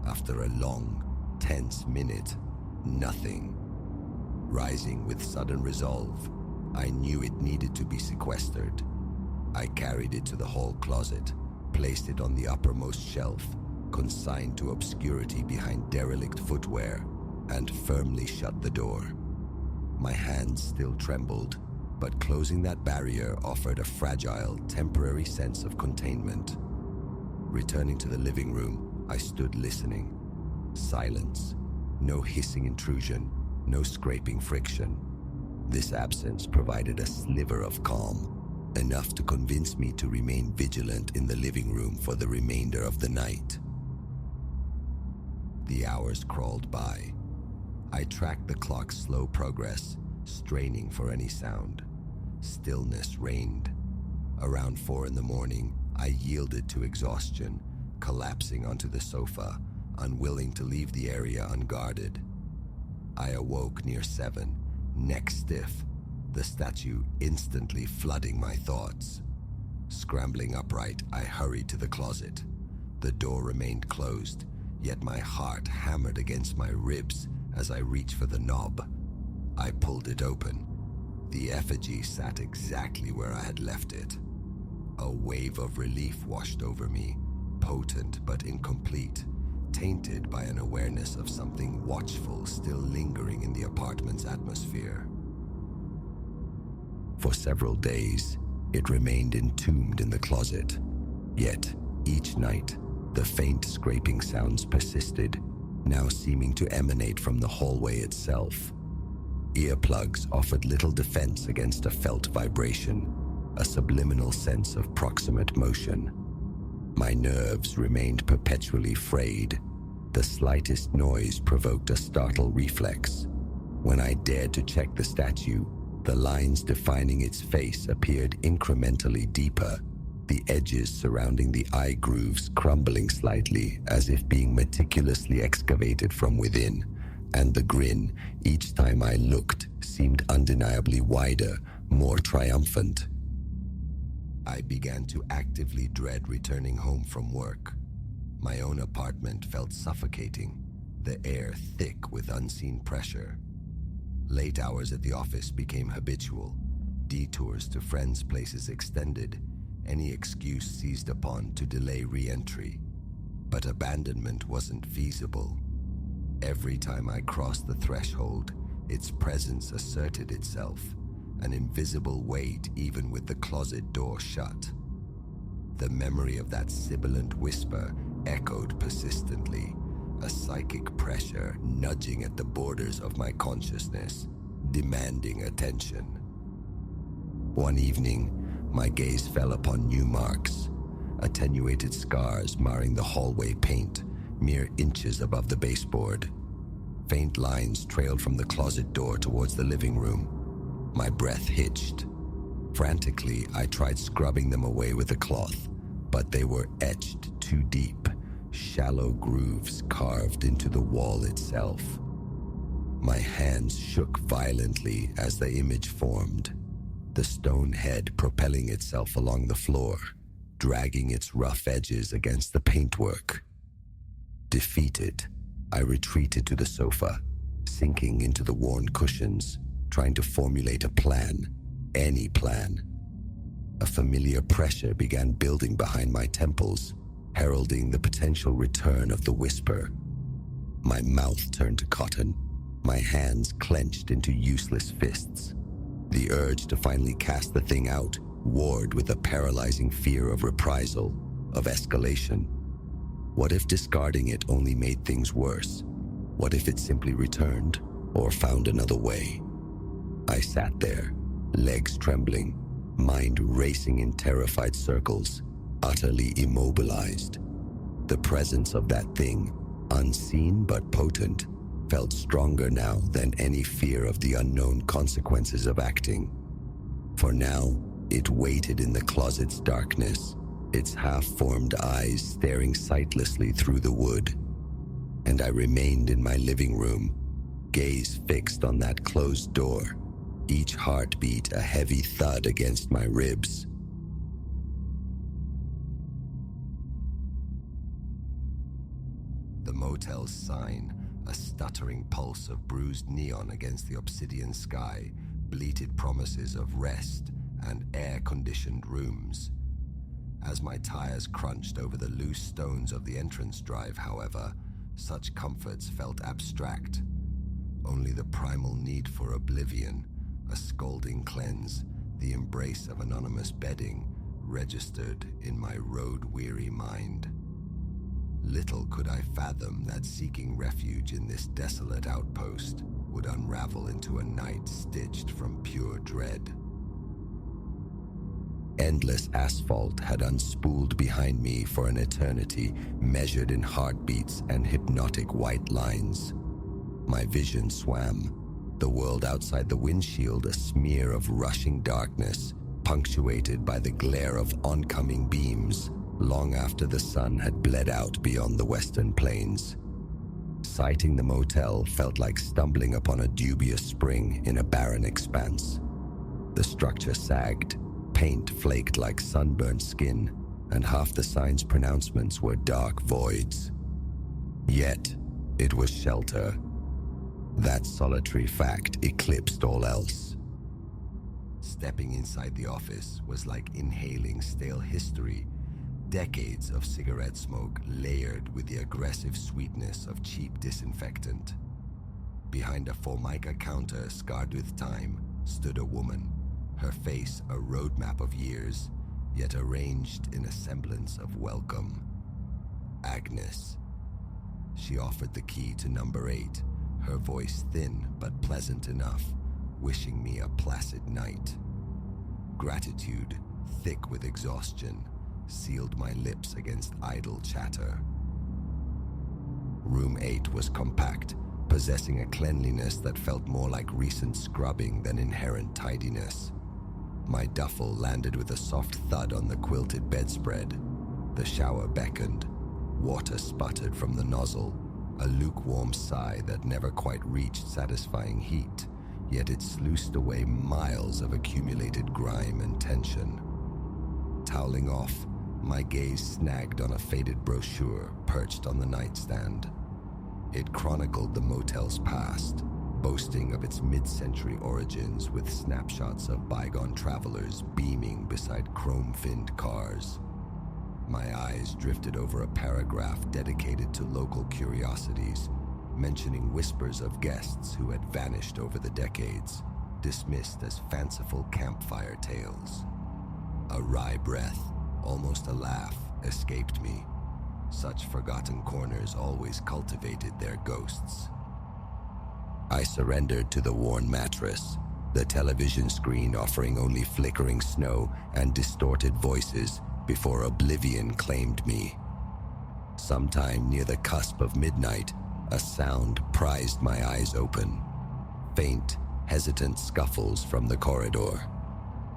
After a long, tense minute, nothing. Rising with sudden resolve, I knew it needed to be sequestered. I carried it to the hall closet, placed it on the uppermost shelf, consigned to obscurity behind derelict footwear, and firmly shut the door. My hands still trembled, but closing that barrier offered a fragile, temporary sense of containment. Returning to the living room, I stood listening. Silence. No hissing intrusion, no scraping friction. This absence provided a sliver of calm, enough to convince me to remain vigilant in the living room for the remainder of the night. The hours crawled by. I tracked the clock's slow progress, straining for any sound. Stillness reigned. Around 4 a.m, I yielded to exhaustion, collapsing onto the sofa, unwilling to leave the area unguarded. I awoke near 7, neck stiff, the statue instantly flooding my thoughts. Scrambling upright, I hurried to the closet. The door remained closed, yet my heart hammered against my ribs as I reached for the knob. I pulled it open. The effigy sat exactly where I had left it. A wave of relief washed over me, potent but incomplete, tainted by an awareness of something watchful still lingering in the apartment's atmosphere. For several days, it remained entombed in the closet. Yet, each night, the faint scraping sounds persisted, now seeming to emanate from the hallway itself. Earplugs offered little defense against a felt vibration, a subliminal sense of proximate motion. My nerves remained perpetually frayed. The slightest noise provoked a startle reflex. When I dared to check the statue, the lines defining its face appeared incrementally deeper, the edges surrounding the eye grooves crumbling slightly as if being meticulously excavated from within, and the grin, each time I looked, seemed undeniably wider, more triumphant. I began to actively dread returning home from work. My own apartment felt suffocating, the air thick with unseen pressure. Late hours at the office became habitual, detours to friends' places extended, any excuse seized upon to delay re-entry. But abandonment wasn't feasible. Every time I crossed the threshold, its presence asserted itself, an invisible weight even with the closet door shut. The memory of that sibilant whisper echoed persistently, a psychic pressure nudging at the borders of my consciousness, demanding attention. One evening, my gaze fell upon new marks, attenuated scars marring the hallway paint, mere inches above the baseboard. Faint lines trailed from the closet door towards the living room. My breath hitched. Frantically, I tried scrubbing them away with a cloth, but they were etched too deep, shallow grooves carved into the wall itself. My hands shook violently as the image formed, the stone head propelling itself along the floor, dragging its rough edges against the paintwork. Defeated, I retreated to the sofa, sinking into the worn cushions, trying to formulate a plan, any plan. A familiar pressure began building behind my temples, heralding the potential return of the whisper. My mouth turned to cotton, my hands clenched into useless fists. The urge to finally cast the thing out warred with a paralyzing fear of reprisal, of escalation. What if discarding it only made things worse? What if it simply returned or found another way? I sat there, legs trembling, mind racing in terrified circles, utterly immobilized. The presence of that thing, unseen but potent, felt stronger now than any fear of the unknown consequences of acting. For now, it waited in the closet's darkness, its half-formed eyes staring sightlessly through the wood. And I remained in my living room, gaze fixed on that closed door, each heartbeat a heavy thud against my ribs. The motel's sign, a stuttering pulse of bruised neon against the obsidian sky, bleated promises of rest and air-conditioned rooms. As my tires crunched over the loose stones of the entrance drive, however, such comforts felt abstract. Only the primal need for oblivion, a scalding cleanse, the embrace of anonymous bedding, registered in my road-weary mind. Little could I fathom that seeking refuge in this desolate outpost would unravel into a night stitched from pure dread. Endless asphalt had unspooled behind me for an eternity, measured in heartbeats and hypnotic white lines. My vision swam, the world outside the windshield a smear of rushing darkness, punctuated by the glare of oncoming beams, long after the sun had bled out beyond the western plains. Sighting the motel felt like stumbling upon a dubious spring in a barren expanse. The structure sagged, paint flaked like sunburned skin, and half the sign's pronouncements were dark voids. Yet, it was shelter. That solitary fact eclipsed all else. Stepping inside the office was like inhaling stale history, decades of cigarette smoke layered with the aggressive sweetness of cheap disinfectant. Behind a formica counter scarred with time stood a woman, her face a roadmap of years, yet arranged in a semblance of welcome. Agnes. She offered the key to number 8, her voice thin but pleasant enough, wishing me a placid night. Gratitude, thick with exhaustion, sealed my lips against idle chatter. Room 8 was compact, possessing a cleanliness that felt more like recent scrubbing than inherent tidiness. My duffel landed with a soft thud on the quilted bedspread. The shower beckoned. Water sputtered from the nozzle, a lukewarm sigh that never quite reached satisfying heat, yet it sluiced away miles of accumulated grime and tension. Toweling off, my gaze snagged on a faded brochure perched on the nightstand. It chronicled the motel's past, boasting of its mid-century origins with snapshots of bygone travelers beaming beside chrome-finned cars. My eyes drifted over a paragraph dedicated to local curiosities, mentioning whispers of guests who had vanished over the decades, dismissed as fanciful campfire tales. A wry breath, almost a laugh, escaped me. Such forgotten corners always cultivated their ghosts. I surrendered to the worn mattress, the television screen offering only flickering snow and distorted voices before oblivion claimed me. Sometime near the cusp of midnight, A sound prized my eyes open. Faint, hesitant scuffles from the corridor.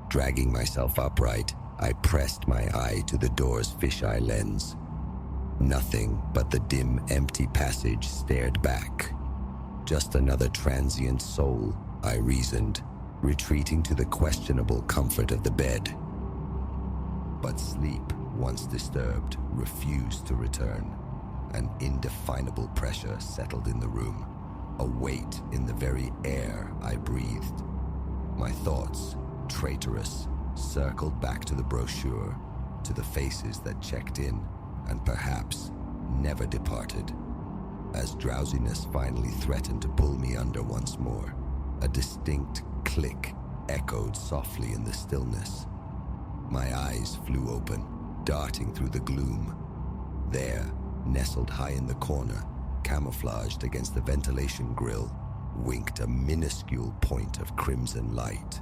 Dragging myself upright, I pressed my eye to the door's fisheye lens. Nothing but the dim, empty passage stared back. Just another transient soul, I reasoned, retreating to the questionable comfort of the bed. But sleep, once disturbed, refused to return. An indefinable pressure settled in the room, a weight in the very air I breathed. My thoughts, traitorous, circled back to the brochure, to the faces that checked in and perhaps never departed. As drowsiness finally threatened to pull me under once more, a distinct click echoed softly in the stillness. My eyes flew open, darting through the gloom. There, nestled high in the corner, camouflaged against the ventilation grill, winked a minuscule point of crimson light.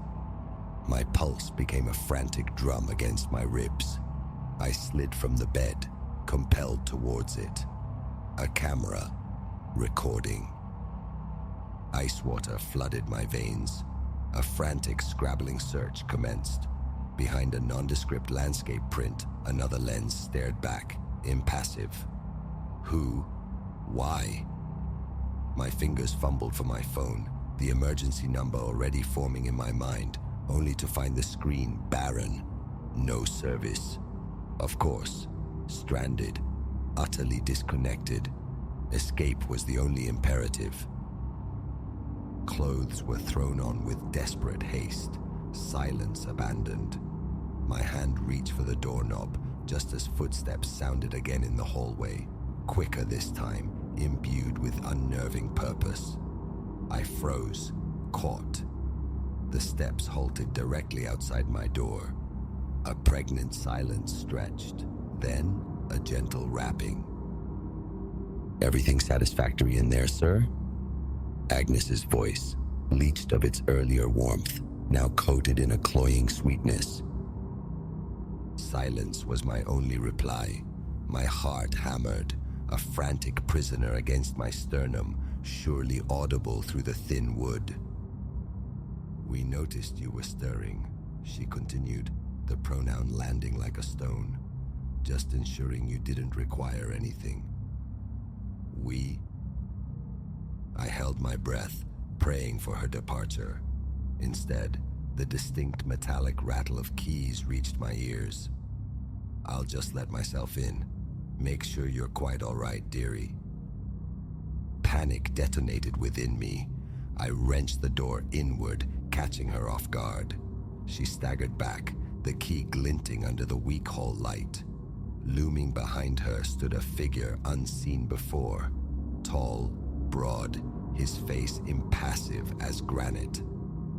My pulse became a frantic drum against my ribs. I slid from the bed, compelled towards it. A camera, recording. Ice water flooded my veins. A frantic scrabbling search commenced. Behind a nondescript landscape print, another lens stared back, impassive. Who? Why? My fingers fumbled for my phone, the emergency number already forming in my mind, only to find the screen barren. No service. Of course, stranded, utterly disconnected. Escape was the only imperative. Clothes were thrown on with desperate haste, silence abandoned. My hand reached for the doorknob, just as footsteps sounded again in the hallway, quicker this time, imbued with unnerving purpose. I froze, caught. The steps halted directly outside my door. A pregnant silence stretched, then a gentle rapping. "Everything satisfactory in there, sir?" Agnes's voice, leached of its earlier warmth, now coated in a cloying sweetness. Silence was my only reply. My heart hammered, a frantic prisoner against my sternum, surely audible through the thin wood. "We noticed you were stirring," she continued, the pronoun landing like a stone, "just ensuring you didn't require anything." "We?" I held my breath, praying for her departure. Instead, the distinct metallic rattle of keys reached my ears. "I'll just let myself in. Make sure you're quite all right, dearie." Panic detonated within me. I wrenched the door inward, catching her off guard. She staggered back, the key glinting under the weak hall light. Looming behind her stood a figure unseen before. Tall, broad, his face impassive as granite.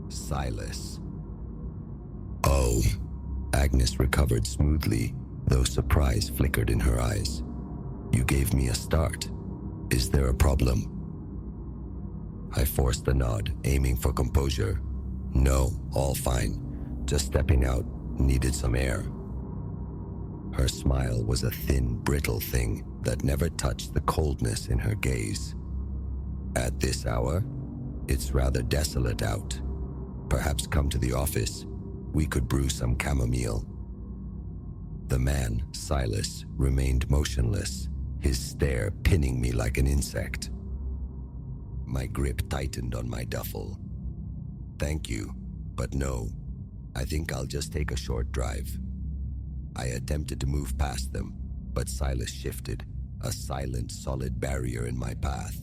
Silas. "Oh." Agnes recovered smoothly, though surprise flickered in her eyes. "You gave me a start. Is there a problem?" I forced a nod, aiming for composure. "No, all fine. Just stepping out. Needed some air." Her smile was a thin, brittle thing that never touched the coldness in her gaze. "At this hour? It's rather desolate out. Perhaps come to the office. We could brew some chamomile." The man, Silas, remained motionless, his stare pinning me like an insect. My grip tightened on my duffel. "Thank you, but no. I think I'll just take a short drive." I attempted to move past them, but Silas shifted, a silent, solid barrier in my path.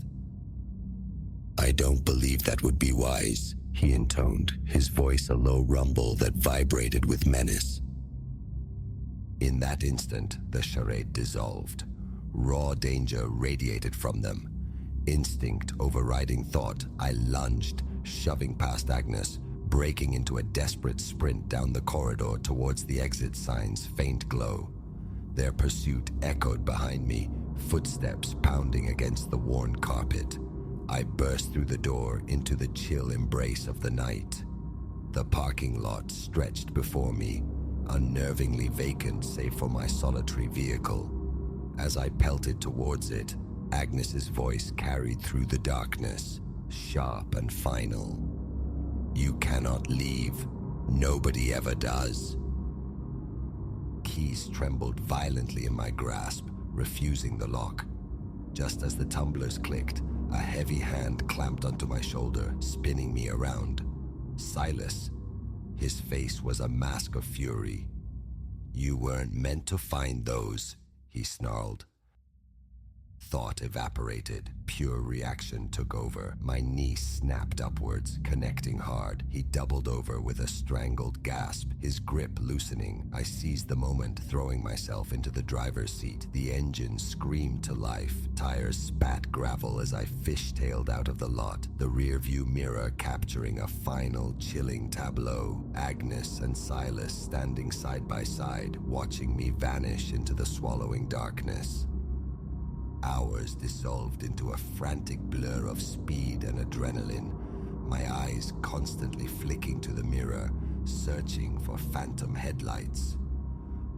"I don't believe that would be wise," he intoned, his voice a low rumble that vibrated with menace. In that instant, the charade dissolved. Raw danger radiated from them. Instinct overriding thought, I lunged, shoving past Agnes, breaking into a desperate sprint down the corridor towards the exit sign's faint glow. Their pursuit echoed behind me, footsteps pounding against the worn carpet. I burst through the door into the chill embrace of the night. The parking lot stretched before me, unnervingly vacant save for my solitary vehicle. As I pelted towards it, Agnes's voice carried through the darkness, sharp and final. "You cannot leave. Nobody ever does." Keys trembled violently in my grasp, refusing the lock. Just as the tumblers clicked, a heavy hand clamped onto my shoulder, spinning me around. Silas. His face was a mask of fury. "You weren't meant to find those," he snarled. Thought evaporated. Pure reaction took over. My knee snapped upwards, connecting hard. He doubled over with a strangled gasp, his grip loosening. I seized the moment, throwing myself into the driver's seat. The engine screamed to life. Tires spat gravel as I fishtailed out of the lot, the rearview mirror capturing a final, chilling tableau. Agnes and Silas standing side by side, watching me vanish into the swallowing darkness. Hours dissolved into a frantic blur of speed and adrenaline, my eyes constantly flicking to the mirror, searching for phantom headlights.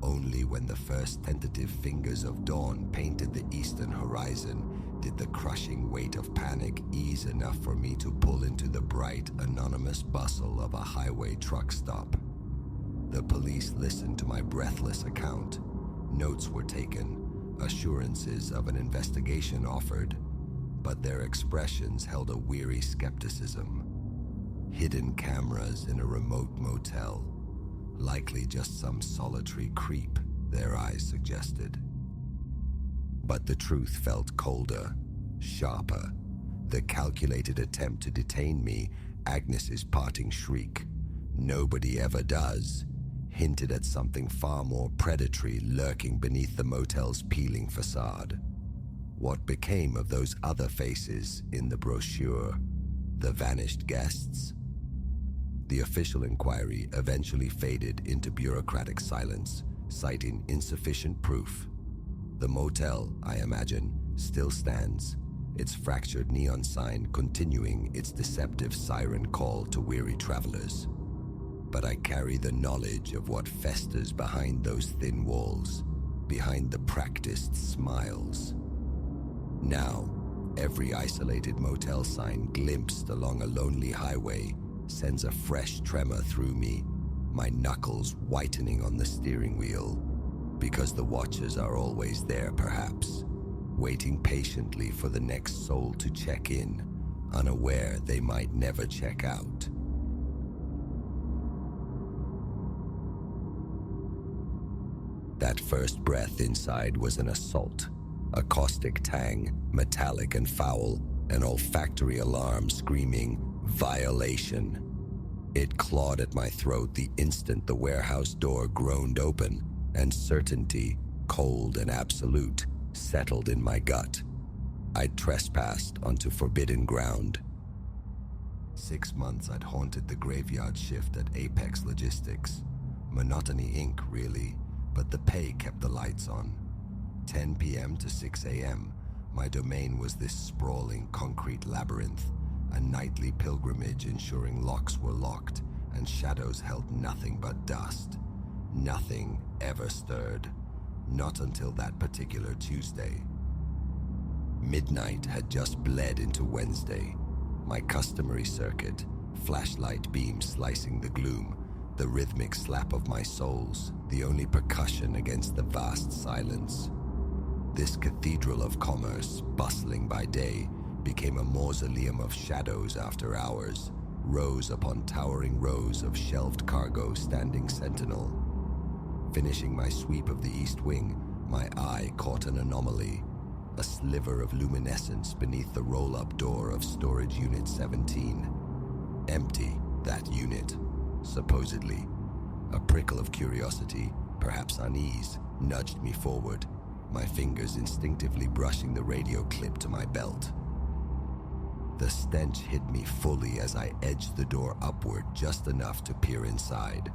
Only when the first tentative fingers of dawn painted the eastern horizon did the crushing weight of panic ease enough for me to pull into the bright, anonymous bustle of a highway truck stop. The police listened to my breathless account. Notes were taken. Assurances of an investigation offered, but their expressions held a weary skepticism. Hidden cameras in a remote motel, likely just some solitary creep, their eyes suggested. But the truth felt colder, sharper. The calculated attempt to detain me, Agnes's parting shriek, "Nobody ever does," hinted at something far more predatory lurking beneath the motel's peeling facade. What became of those other faces in the brochure? The vanished guests? The official inquiry eventually faded into bureaucratic silence, citing insufficient proof. The motel, I imagine, still stands, its fractured neon sign continuing its deceptive siren call to weary travelers. But I carry the knowledge of what festers behind those thin walls, behind the practiced smiles. Now, every isolated motel sign glimpsed along a lonely highway sends a fresh tremor through me, my knuckles whitening on the steering wheel, because the watchers are always there, perhaps, waiting patiently for the next soul to check in, unaware they might never check out. That first breath inside was an assault, a caustic tang, metallic and foul, an olfactory alarm screaming, "Violation." It clawed at my throat the instant the warehouse door groaned open, and certainty, cold and absolute, settled in my gut. I'd trespassed onto forbidden ground. 6 months I'd haunted the graveyard shift at Apex Logistics. Monotony Inc., really. But the pay kept the lights on. 10 p.m. to 6 a.m., my domain was this sprawling concrete labyrinth, a nightly pilgrimage ensuring locks were locked and shadows held nothing but dust. Nothing ever stirred, not until that particular Tuesday. Midnight had just bled into Wednesday, my customary circuit, flashlight beam slicing the gloom, the rhythmic slap of my soles, the only percussion against the vast silence. This cathedral of commerce, bustling by day, became a mausoleum of shadows after hours, rows upon towering rows of shelved cargo standing sentinel. Finishing my sweep of the east wing, my eye caught an anomaly, a sliver of luminescence beneath the roll-up door of storage unit 17. Empty, that unit. Supposedly. A prickle of curiosity, perhaps unease, nudged me forward, my fingers instinctively brushing the radio clip to my belt. The stench hit me fully as I edged the door upward just enough to peer inside.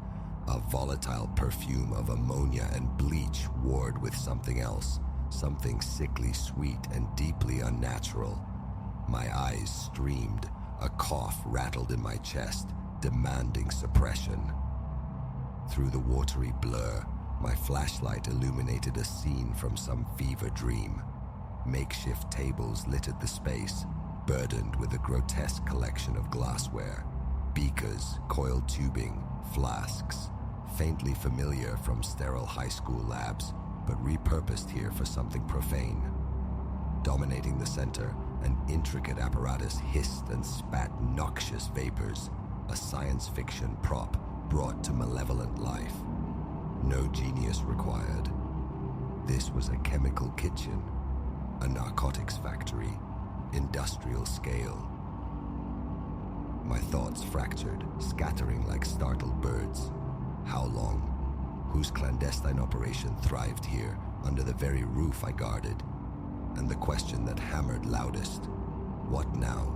A volatile perfume of ammonia and bleach warred with something else, something sickly sweet and deeply unnatural. My eyes streamed, a cough rattled in my chest, demanding suppression. Through the watery blur, my flashlight illuminated a scene from some fever dream. Makeshift tables littered the space, burdened with a grotesque collection of glassware, beakers, coiled tubing, flasks, faintly familiar from sterile high school labs, but repurposed here for something profane. Dominating the center, an intricate apparatus hissed and spat noxious vapors, a science fiction prop brought to malevolent life. No genius required. This was a chemical kitchen, a narcotics factory, industrial scale. My thoughts fractured, scattering like startled birds. How long? Whose clandestine operation thrived here, under the very roof I guarded? And the question that hammered loudest: what now?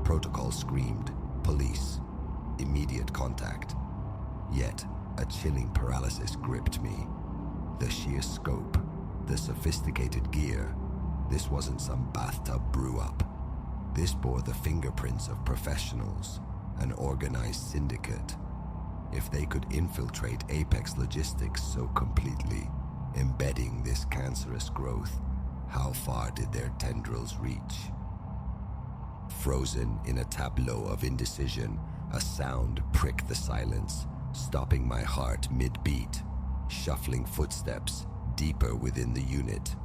Protocol screamed, police, immediate contact. Yet, a chilling paralysis gripped me. The sheer scope, the sophisticated gear. This wasn't some bathtub brew-up. This bore the fingerprints of professionals, an organized syndicate. If they could infiltrate Apex logistics so completely, embedding this cancerous growth, how far did their tendrils reach? Frozen in a tableau of indecision, a sound pricked the silence, stopping my heart mid-beat. Shuffling footsteps deeper within the unit.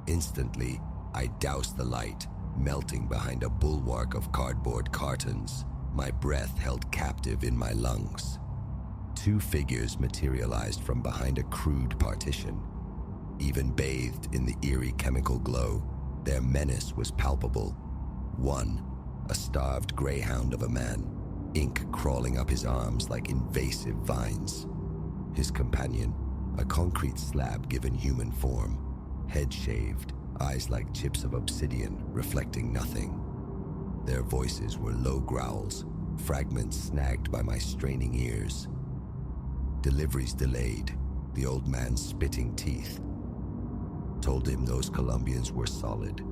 Instantly, I doused the light, melting behind a bulwark of cardboard cartons, my breath held captive in my lungs. Two figures materialized from behind a crude partition. Even bathed in the eerie chemical glow, their menace was palpable. One, a starved greyhound of a man, ink crawling up his arms like invasive vines. His companion, a concrete slab given human form, head shaved, eyes like chips of obsidian, reflecting nothing. Their voices were low growls, fragments snagged by my straining ears. Deliveries delayed, the old man spitting teeth. Told him those Colombians were solid.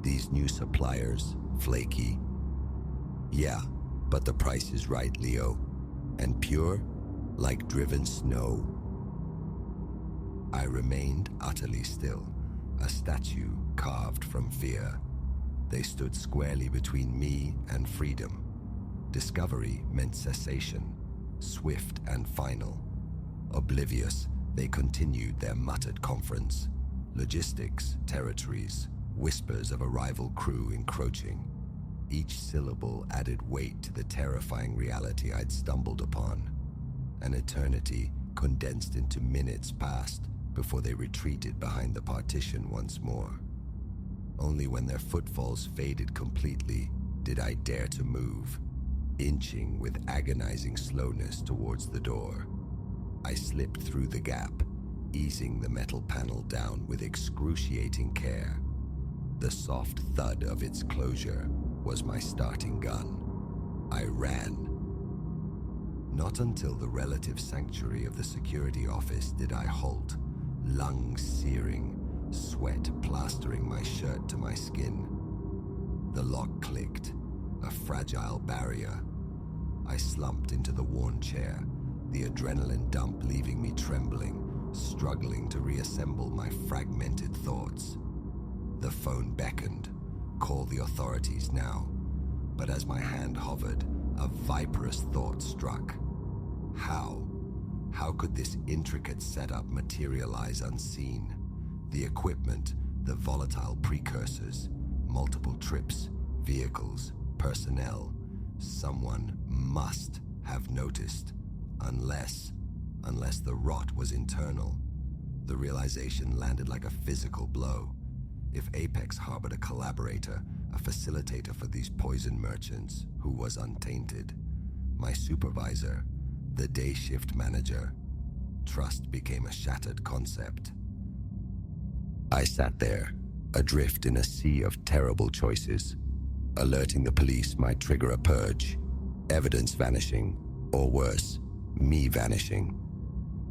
These new suppliers, flaky. Yeah, but the price is right, Leo. And pure, like driven snow. I remained utterly still, a statue carved from fear. They stood squarely between me and freedom. Discovery meant cessation, swift and final. Oblivious, they continued their muttered conference. Logistics, territories, whispers of a rival crew encroaching. Each syllable added weight to the terrifying reality I'd stumbled upon. An eternity condensed into minutes passed before they retreated behind the partition once more. Only when their footfalls faded completely did I dare to move, inching with agonizing slowness towards the door. I slipped through the gap, easing the metal panel down with excruciating care. The soft thud of its closure was my starting gun. I ran. Not until the relative sanctuary of the security office did I halt, lungs searing, sweat plastering my shirt to my skin. The lock clicked, a fragile barrier. I slumped into the worn chair, the adrenaline dump leaving me trembling, struggling to reassemble my fragmented thoughts. The phone beckoned, call the authorities now. But as my hand hovered, a viperous thought struck. How could this intricate setup materialize unseen? The equipment, the volatile precursors, multiple trips, vehicles, personnel. Someone must have noticed, unless the rot was internal. The realization landed like a physical blow. If Apex harbored a collaborator, a facilitator for these poison merchants, who was untainted? My supervisor, the day shift manager. Trust became a shattered concept. I sat there, adrift in a sea of terrible choices. Alerting the police might trigger a purge, evidence vanishing, or worse, me vanishing.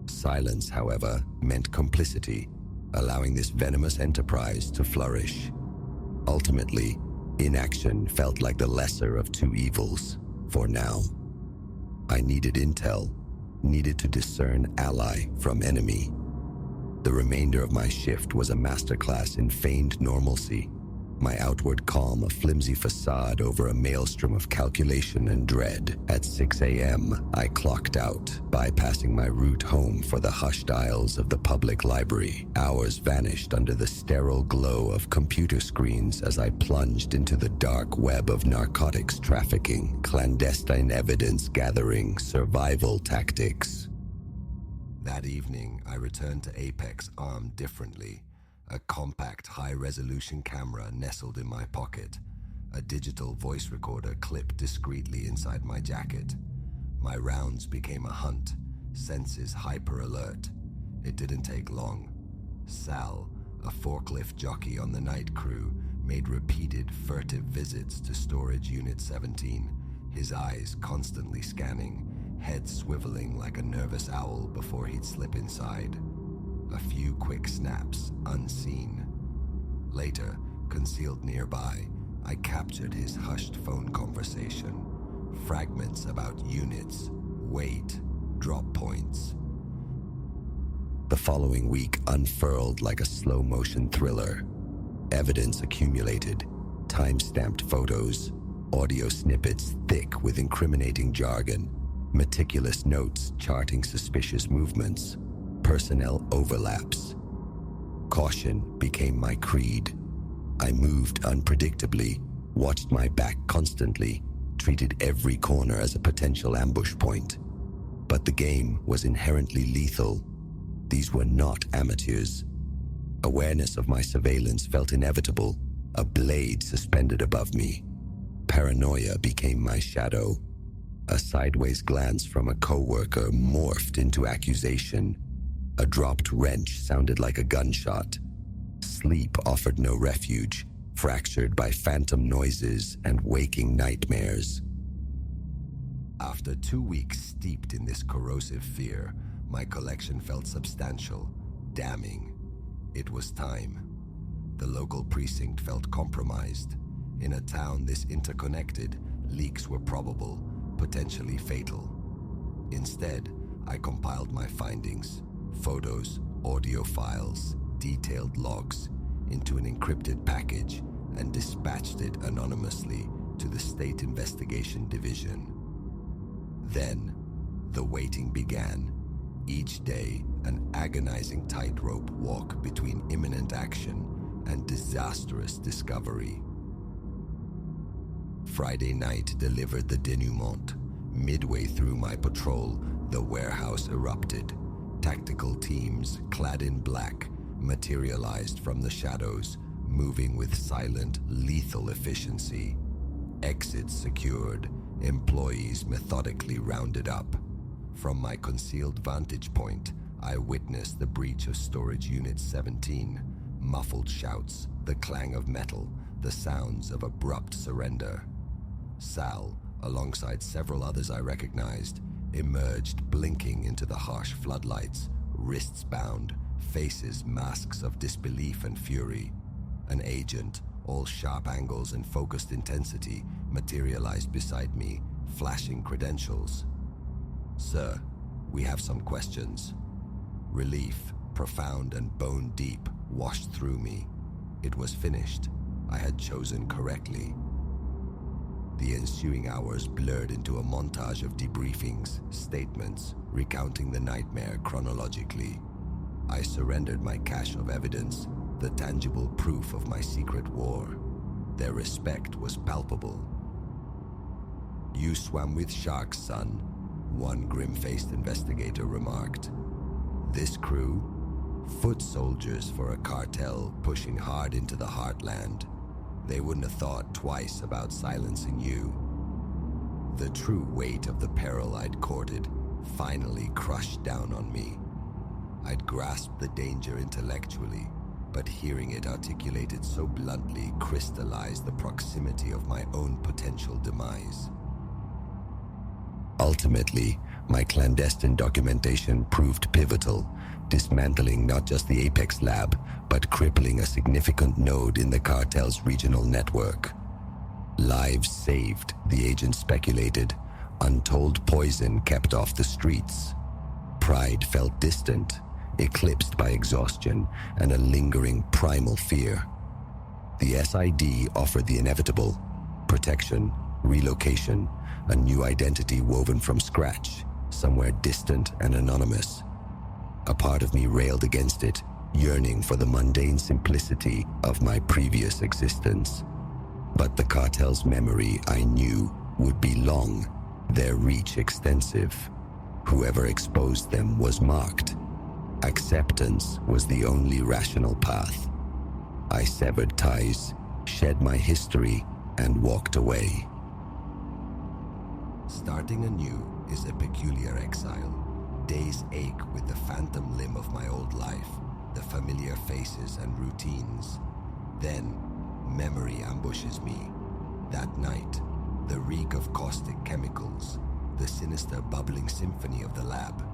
Silence, however, meant complicity, allowing this venomous enterprise to flourish. Ultimately, inaction felt like the lesser of two evils, for now. I needed intel, needed to discern ally from enemy. The remainder of my shift was a masterclass in feigned normalcy, my outward calm a flimsy facade over a maelstrom of calculation and dread. At 6 a.m., I clocked out, bypassing my route home for the hushed aisles of the public library. Hours vanished under the sterile glow of computer screens as I plunged into the dark web of narcotics trafficking, clandestine evidence gathering, survival tactics. That evening, I returned to Apex armed differently. A compact, high-resolution camera nestled in my pocket, a digital voice recorder clipped discreetly inside my jacket. My rounds became a hunt, senses hyper-alert. It didn't take long. Sal, a forklift jockey on the night crew, made repeated, furtive visits to Storage Unit 17, his eyes constantly scanning, head swiveling like a nervous owl before he'd slip inside. A few quick snaps, unseen. Later, concealed nearby, I captured his hushed phone conversation. Fragments about units, weight, drop points. The following week unfurled like a slow-motion thriller. Evidence accumulated, time-stamped photos, audio snippets thick with incriminating jargon, meticulous notes charting suspicious movements, personnel overlaps. Caution became my creed. I moved unpredictably, watched my back constantly, treated every corner as a potential ambush point. But the game was inherently lethal. These were not amateurs. Awareness of my surveillance felt inevitable, a blade suspended above me. Paranoia became my shadow. A sideways glance from a coworker morphed into accusation. A dropped wrench sounded like a gunshot. Sleep offered no refuge, fractured by phantom noises and waking nightmares. After 2 weeks steeped in this corrosive fear, my collection felt substantial, damning. It was time. The local precinct felt compromised. In a town this interconnected, leaks were probable, potentially fatal. Instead, I compiled my findings, photos, audio files, detailed logs, into an encrypted package and dispatched it anonymously to the State Investigation Division. Then, the waiting began. Each day, an agonizing tightrope walk between imminent action and disastrous discovery. Friday night delivered the denouement. Midway through my patrol, the warehouse erupted. Tactical teams, clad in black, materialized from the shadows, moving with silent, lethal efficiency. Exits secured, employees methodically rounded up. From my concealed vantage point, I witnessed the breach of Storage Unit 17. Muffled shouts, the clang of metal, the sounds of abrupt surrender. Sal, alongside several others I recognized, emerged blinking into the harsh floodlights, wrists bound, faces masks of disbelief and fury. An agent, all sharp angles and focused intensity, materialized beside me, flashing credentials. "Sir, we have some questions." Relief, profound and bone deep, washed through me. It was finished. I had chosen correctly. The ensuing hours blurred into a montage of debriefings, statements, recounting the nightmare chronologically. I surrendered my cache of evidence, the tangible proof of my secret war. Their respect was palpable. "You swam with sharks, son," one grim-faced investigator remarked. "This crew? Foot soldiers for a cartel pushing hard into the heartland. They wouldn't have thought twice about silencing you." The true weight of the peril I'd courted finally crushed down on me. I'd grasped the danger intellectually, but hearing it articulated so bluntly crystallized the proximity of my own potential demise. Ultimately, my clandestine documentation proved pivotal, dismantling not just the Apex lab, but crippling a significant node in the cartel's regional network. Lives saved, the agent speculated. Untold poison kept off the streets. Pride felt distant, eclipsed by exhaustion and a lingering primal fear. The SID offered the inevitable: protection, relocation, a new identity woven from scratch, somewhere distant and anonymous. A part of me railed against it, yearning for the mundane simplicity of my previous existence. But the cartel's memory, I knew, would be long, their reach extensive. Whoever exposed them was marked. Acceptance was the only rational path. I severed ties, shed my history, and walked away. Starting anew is a peculiar exile. Days ache with the phantom limb of my old life, the familiar faces and routines. Then, memory ambushes me. That night, the reek of caustic chemicals, the sinister bubbling symphony of the lab.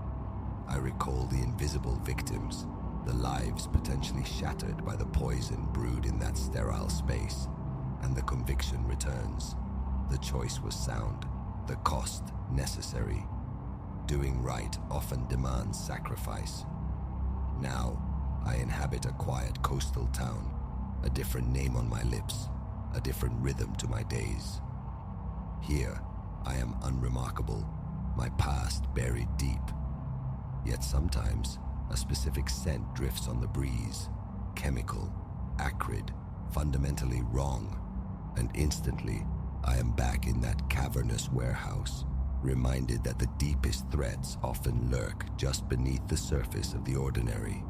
I recall the invisible victims, the lives potentially shattered by the poison brewed in that sterile space, and the conviction returns. The choice was sound, the cost necessary. Doing right often demands sacrifice. Now, I inhabit a quiet coastal town, a different name on my lips, a different rhythm to my days. Here, I am unremarkable, my past buried deep. Yet sometimes, a specific scent drifts on the breeze, chemical, acrid, fundamentally wrong, and instantly, I am back in that cavernous warehouse, reminded that the deepest threats often lurk just beneath the surface of the ordinary.